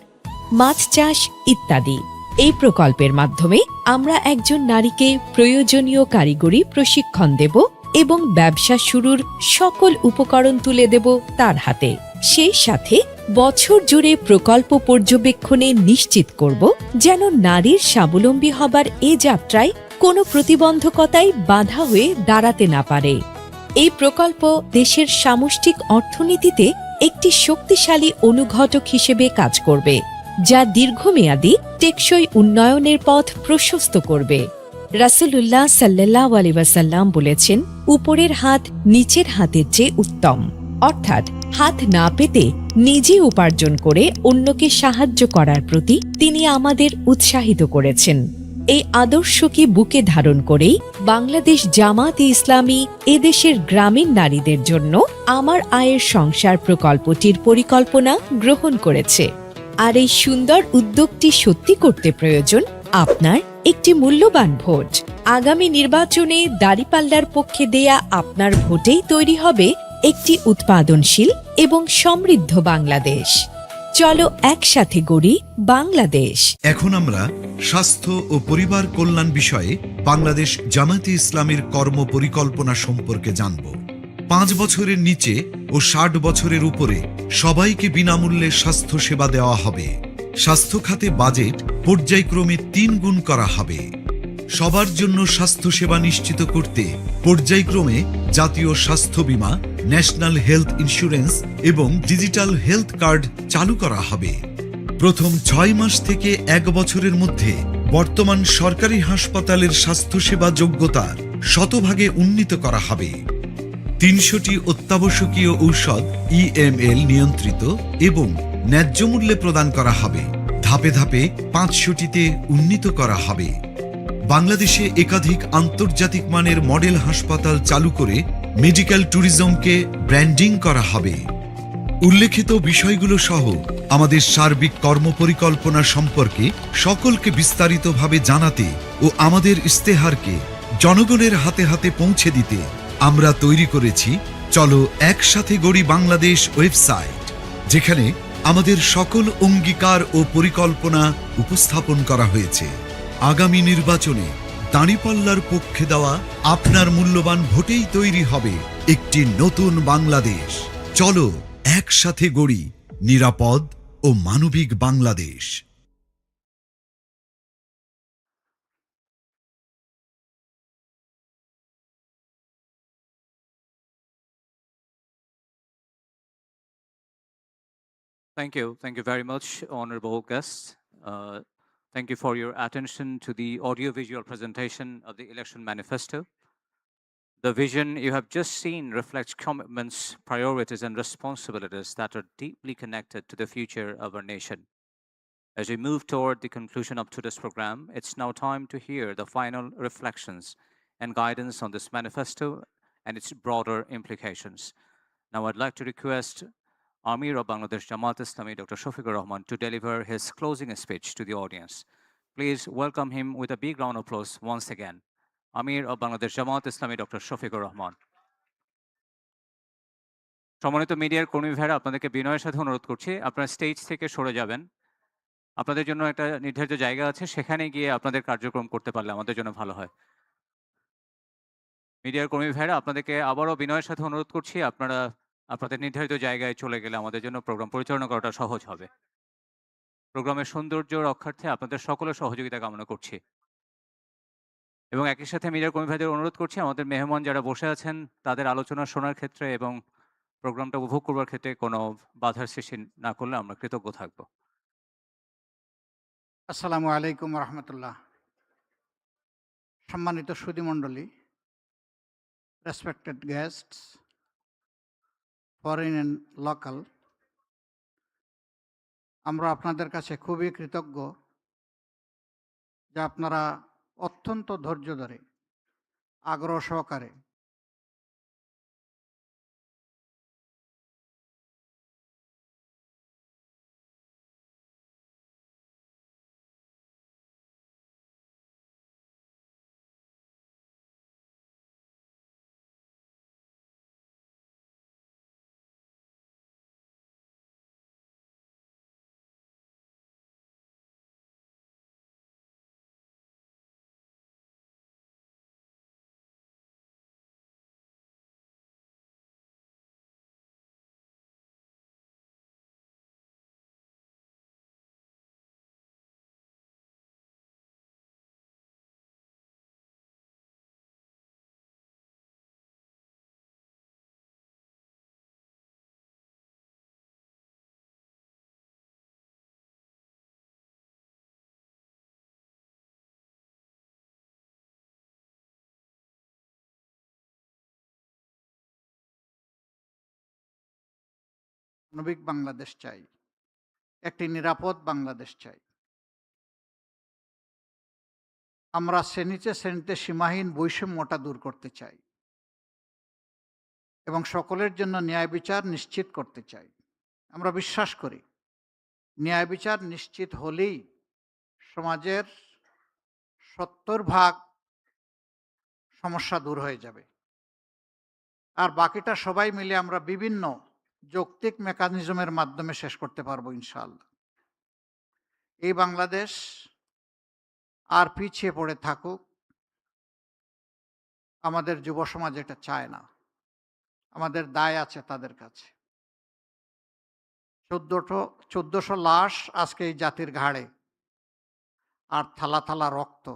মাছ চাষ ইত্যাদি। এই প্রকল্পের মাধ্যমে আমরা একজন নারীকে প্রয়োজনীয় কারিগরি প্রশিক্ষণ দেব এবং ব্যবসা শুরুর সকল উপকরণ তুলে দেব তার হাতে। সেই সাথে বছর জুড়ে প্রকল্প পর্যবেক্ষণে নিশ্চিত করব যেন নারীর স্বাবলম্বী হবার এ যাত্রায় কোনো প্রতিবন্ধকতাই বাধা হয়ে দাঁড়াতে না পারে। এই প্রকল্প দেশের সামষ্টিক অর্থনীতিতে একটি শক্তিশালী অনুঘটক হিসেবে কাজ করবে, যা দীর্ঘমেয়াদী টেকসই উন্নয়নের পথ প্রশস্ত করবে। রাসূলুল্লাহ সাল্লাল্লাহু আলাইহি ওয়াসাল্লাম বলেছেন, উপরের হাত নিচের হাতের চেয়ে উত্তম, অর্থাৎ হাত না পেতে নিজে উপার্জন করে অন্যকে সাহায্য করার প্রতি তিনি আমাদের উৎসাহিত করেছেন। এই আদর্শকে বুকে ধারণ করেই বাংলাদেশ জামাতে ইসলামী এদেশের গ্রামীণ নারীদের জন্য আমার আয়ের সংসার প্রকল্পটির পরিকল্পনা গ্রহণ করেছে। আর এই সুন্দর উদ্যোগটি সত্যি করতে প্রয়োজন আপনার একটি মূল্যবান ভোট। আগামী নির্বাচনে দাঁড়িপাল্লার পক্ষে দেয়া আপনার ভোটেই তৈরি হবে একটি উৎপাদনশীল এবং সমৃদ্ধ বাংলাদেশ। চলো একসাথে গড়ি বাংলাদেশ। এখন আমরা স্বাস্থ্য ও পরিবার কল্যাণ বিষয়ে বাংলাদেশ জামায়াতে ইসলামীর কর্ম পরিকল্পনা সম্পর্কে জানব। 5 বছরের নিচে ও 60 বছরের উপরে সবাইকে বিনামূল্যে স্বাস্থ্য সেবা দেওয়া হবে। স্বাস্থ্য খাতে বাজেট পর্যায়ক্রমে 3 গুণ করা হবে। সবার জন্য স্বাস্থ্যসেবা নিশ্চিত করতে পর্যায়ক্রমে জাতীয় স্বাস্থ্য বীমা, ন্যাশনাল হেলথ ইন্স্যুরেন্স এবং ডিজিটাল হেলথ কার্ড চালু করা হবে। প্রথম 6 মাস থেকে 1 বছরের মধ্যে বর্তমান সরকারি হাসপাতালের স্বাস্থ্যসেবা যোগ্যতা শতভাগে উন্নীত করা হবে। 300টি অত্যাবশ্যকীয় ঔষধ EML নিয়ন্ত্রিত এবং ন্যায্য মূল্যে প্রদান করা হবে। ধাপে ধাপে 500টিতে উন্নীত করা হবে। বাংলাদেশে একাধিক আন্তর্জাতিক মানের মডেল হাসপাতাল চালু করে মেডিকেল ট্যুরিজমকে ব্র্যান্ডিং করা হবে। উল্লেখিত বিষয়গুলো সহ আমাদের সার্বিক কর্মপরিকল্পনা সম্পর্কে সকলকে বিস্তারিতভাবে জানাতে ও আমাদের ইস্তেহারকে জনগণের হাতে হাতে পৌঁছে দিতে আমরা তৈরি করেছি চলো একসাথে গড়ি বাংলাদেশ ওয়েবসাইট, যেখানে আমাদের সকল অঙ্গীকার ও পরিকল্পনা উপস্থাপন করা হয়েছে। আগামী নির্বাচনে দাঁড়িপাল্লার পক্ষে দেওয়া আপনার মূল্যবান ভোটেই তৈরি হবে একটি নতুন বাংলাদেশ। চলো একসাথে গড়ি নিরাপদ ও মানবিক Bangladesh. Thank you. Thank you very much, honorable guests. Thank you for your attention to the audiovisual presentation of the election manifesto. The vision you have just seen reflects commitments, priorities, and responsibilities that are deeply connected to the future of our nation. As we move toward the conclusion of today's program, it's now time to hear the final reflections and guidance on this manifesto and its broader implications. Now, I'd like to request Amir of Bangladesh Jamaat Islami, Dr. Shafiqur Rahman, to deliver his closing speech to the audience. Please welcome him with a big round of applause once again. Amir of Bangladesh Jamaat Islami, Dr. Shafiqur Rahman. সম্মানিত মিডিয়ার কর্মী ভাইরা, আপনাদেরকে বিনয়ের সাথে অনুরোধ করছি, আপনারা স্টেজ থেকে সরে যাবেন। আপনাদের জন্য একটা নির্ধারিত জায়গা আছে, সেখানে গিয়ে আপনাদের কার্যক্রম করতে পারলে আমাদের জন্য ভালো হয়। মিডিয়ার কর্মী ভাইরা, আপনাদেরকে আবারও বিনয়ের সাথে অনুরোধ করছি, আপনারা আপনাদের নির্ধারিত জায়গায় চলে গেলে আমাদের জন্য প্রোগ্রাম পরিচালনা করাটা সহজ হবে। প্রোগ্রামের সৌন্দর্য রক্ষার্থে আপনাদের সকলের সহযোগিতা কামনা করছি এবং একই সাথে মিডিয়ার কর্মী ভাইদের অনুরোধ করছি, আমাদের মেহমান যারা বসে আছেন তাদের আলোচনা শোনার ক্ষেত্রে এবং প্রোগ্রামটা উপভোগ করবার ক্ষেত্রে কোনো বাধার সৃষ্টি না করলে আমরা কৃতজ্ঞ থাকব। আসসালামু আলাইকুম রহমতুল্লাহ। সম্মানিত সুধীমণ্ডলী, respected guests, foreign and local, আমরা আপনাদের কাছে খুবই কৃতজ্ঞ যে আপনারা অত্যন্ত ধৈর্য ধরে আগ্রহ সহকারে মানবিক বাংলাদেশ চাই, একটি নিরাপদ বাংলাদেশ চাই। আমরা শ্রেণীতে শ্রেণীতে সীমাহীন বৈষম্যটা দূর করতে চাই এবং সকলের জন্য ন্যায় বিচার নিশ্চিত করতে চাই। আমরা বিশ্বাস করি ন্যায় বিচার নিশ্চিত হলেই সমাজের 70% সমস্যা দূর হয়ে যাবে, আর বাকিটা সবাই মিলে আমরা বিভিন্ন যৌক্তিক মেকানিজমের মাধ্যমে শেষ করতে পারবো ইনশাআল্লাহ। এই বাংলাদেশ আর পিছিয়ে পড়ে থাকুক, আমাদের যুব সমাজ এটা চায় না। আমাদের দায় আছে তাদের কাছে। চোদ্দশো লাশ আজকে এই জাতির ঘাড়ে, আর থালা থালা রক্ত।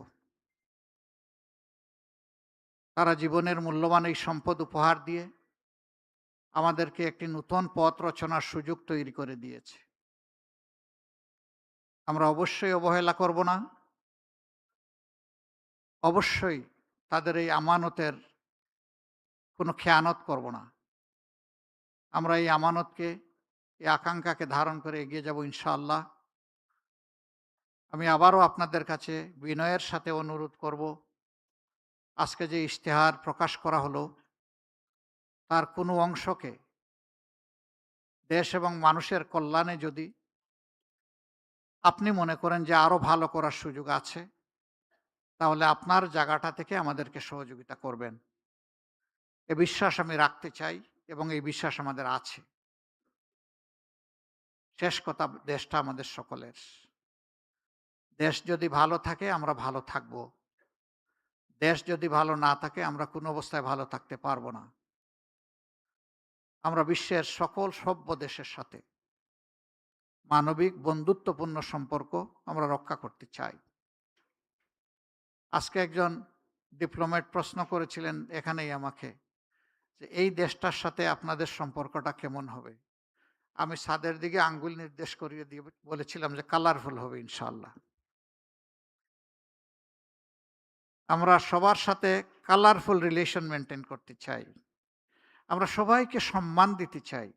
তারা জীবনের মূল্যবান এই সম্পদ উপহার দিয়ে আমাদেরকে একটি নতুন পথ রচনার সুযোগ তৈরি করে দিয়েছে। আমরা অবশ্যই অবহেলা করব না, অবশ্যই তাদের এই আমানতের কোনো খেয়ানত করব না। আমরা এই আমানতকে, এই আকাঙ্ক্ষাকে ধারণ করে এগিয়ে যাব ইনশাআল্লাহ। আমি আবারও আপনাদের কাছে বিনয়ের সাথে অনুরোধ করব, আজকে যে ইশতেহার প্রকাশ করা হলো তার কোনো অংশকে দেশ এবং মানুষের কল্যাণে যদি আপনি মনে করেন যে আরো ভালো করার সুযোগ আছে, তাহলে আপনার জায়গাটা থেকে আমাদেরকে সহযোগিতা করবেন। এ বিশ্বাস আমি রাখতে চাই এবং এই বিশ্বাস আমাদের আছে। শেষ কথা, দেশটা আমাদের সকলের। দেশ যদি ভালো থাকে আমরা ভালো থাকব, দেশ যদি ভালো না থাকে আমরা কোনো অবস্থায় ভালো থাকতে পারবো না। আমরা বিশ্বের সকল সভ্য দেশের সাথে মানবিক বন্ধুত্বপূর্ণ সম্পর্ক আমরা রক্ষা করতে চাই। আজকে একজন ডিপ্লোম্যাট প্রশ্ন করেছিলেন এখানেই আমাকে, যে এই দেশটার সাথে আপনাদের সম্পর্কটা কেমন হবে। আমি ছাদের দিকে আঙ্গুল নির্দেশ করিয়ে দিয়ে বলেছিলাম যে কালারফুল হবে ইনশাআল্লাহ। আমরা সবার সাথে কালারফুল রিলেশন মেনটেন করতে চাই, আমরা সবাইকে সম্মান দিতে চাই,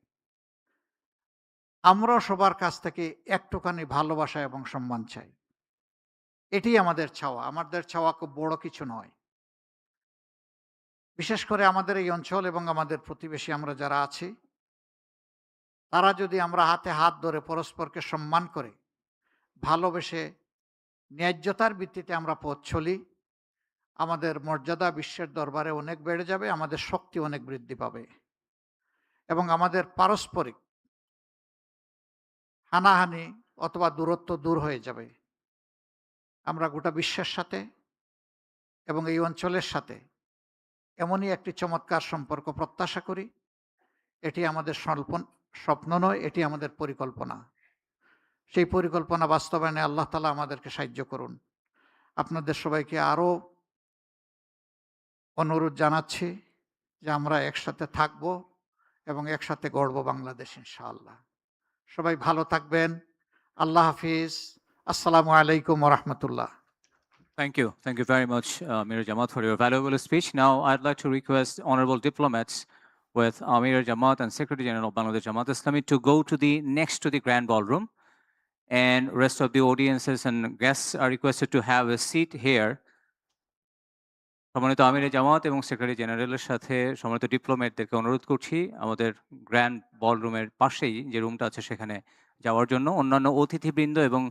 আমরাও সবার কাছ থেকে একটুখানি ভালোবাসা এবং সম্মান চাই। এটি আমাদের চাওয়া। আমাদের চাওয়া খুব বড় কিছু নয়। বিশেষ করে আমাদের এই অঞ্চল এবং আমাদের প্রতিবেশী আমরা যারা আছি, তারা যদি আমরা হাতে হাত ধরে পরস্পরকে সম্মান করে ভালোবেসে ন্যায্যতার ভিত্তিতে আমরা পথ চলি, আমাদের মর্যাদা বিশ্বের দরবারে অনেক বেড়ে যাবে, আমাদের শক্তি অনেক বৃদ্ধি পাবে এবং আমাদের পারস্পরিক হানাহানি অথবা দূরত্ব দূর হয়ে যাবে। আমরা গোটা বিশ্বের সাথে এবং এই অঞ্চলের সাথে এমনই একটি চমৎকার সম্পর্ক প্রত্যাশা করি। এটি আমাদের স্বপ্ন নয়, এটি আমাদের পরিকল্পনা। সেই পরিকল্পনা বাস্তবায়নে আল্লাহ তাআলা আমাদেরকে সাহায্য করুন। আপনাদের সবাইকে আরও অনুরোধ জানাচ্ছি যে আমরা একসাথে থাকব এবং একসাথে গড়ব বাংলাদেশ ইনশাআল্লাহ। সবাই ভালো থাকবেন। আল্লাহ হাফিজ। আসসালামু আলাইকুম ওয়া রাহমাতুল্লাহ। Thank you. Thank you very much, Amir Jamaat, for your valuable speech. Now, I'd like to request honorable diplomats with Amir Jamaat and Secretary General of Bangladesh Jamaat Islami to go to the next to the grand ballroom, and rest of the audiences and guests are requested to have a seat here. সম্মানিত আমির জামাত এবং সেক্রেটারি জেনারেলের সাথে সম্মানিত ডিপ্লোম্যাটদেরকে অনুরোধ করছি আমাদের গ্র্যান্ড বলরুমের পাশেই যে রুমটা আছে সেখানে যাওয়ার জন্য। অন্যান্য অতিথিবৃন্দ এবং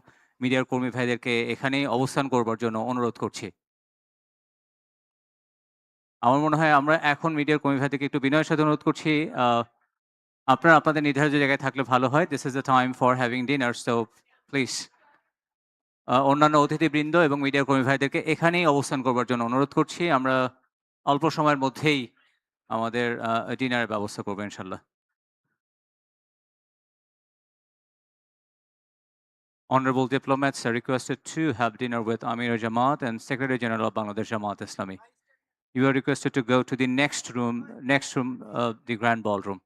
মিডিয়ার কর্মী ভাইদেরকে এখানেই অবস্থান করবার জন্য অনুরোধ করছি। আমার মনে হয় আমরা এখন মিডিয়ার কর্মী ভাইদেরকে একটু বিনয়ের সাথে অনুরোধ করছি, আপনারা আপনাদের নির্ধারিত জায়গায় থাকলে ভালো হয়। This is the time for having dinner, so please অন্যান্য অতিথিবৃন্দ এবং মিডিয়ার কর্মী ভাইদেরকে এখানেই অবস্থান করবার জন্য অনুরোধ করছি। আমরা অল্প সময়ের মধ্যেই আমাদের ডিনারের ব্যবস্থা করবো ইনশাল্লাহ। Honorable diplomats are requested to have dinner with Amir Jamaat and Secretary General of Bangladesh Jamaat Islami. You are requested to go to the next room, the grand ballroom.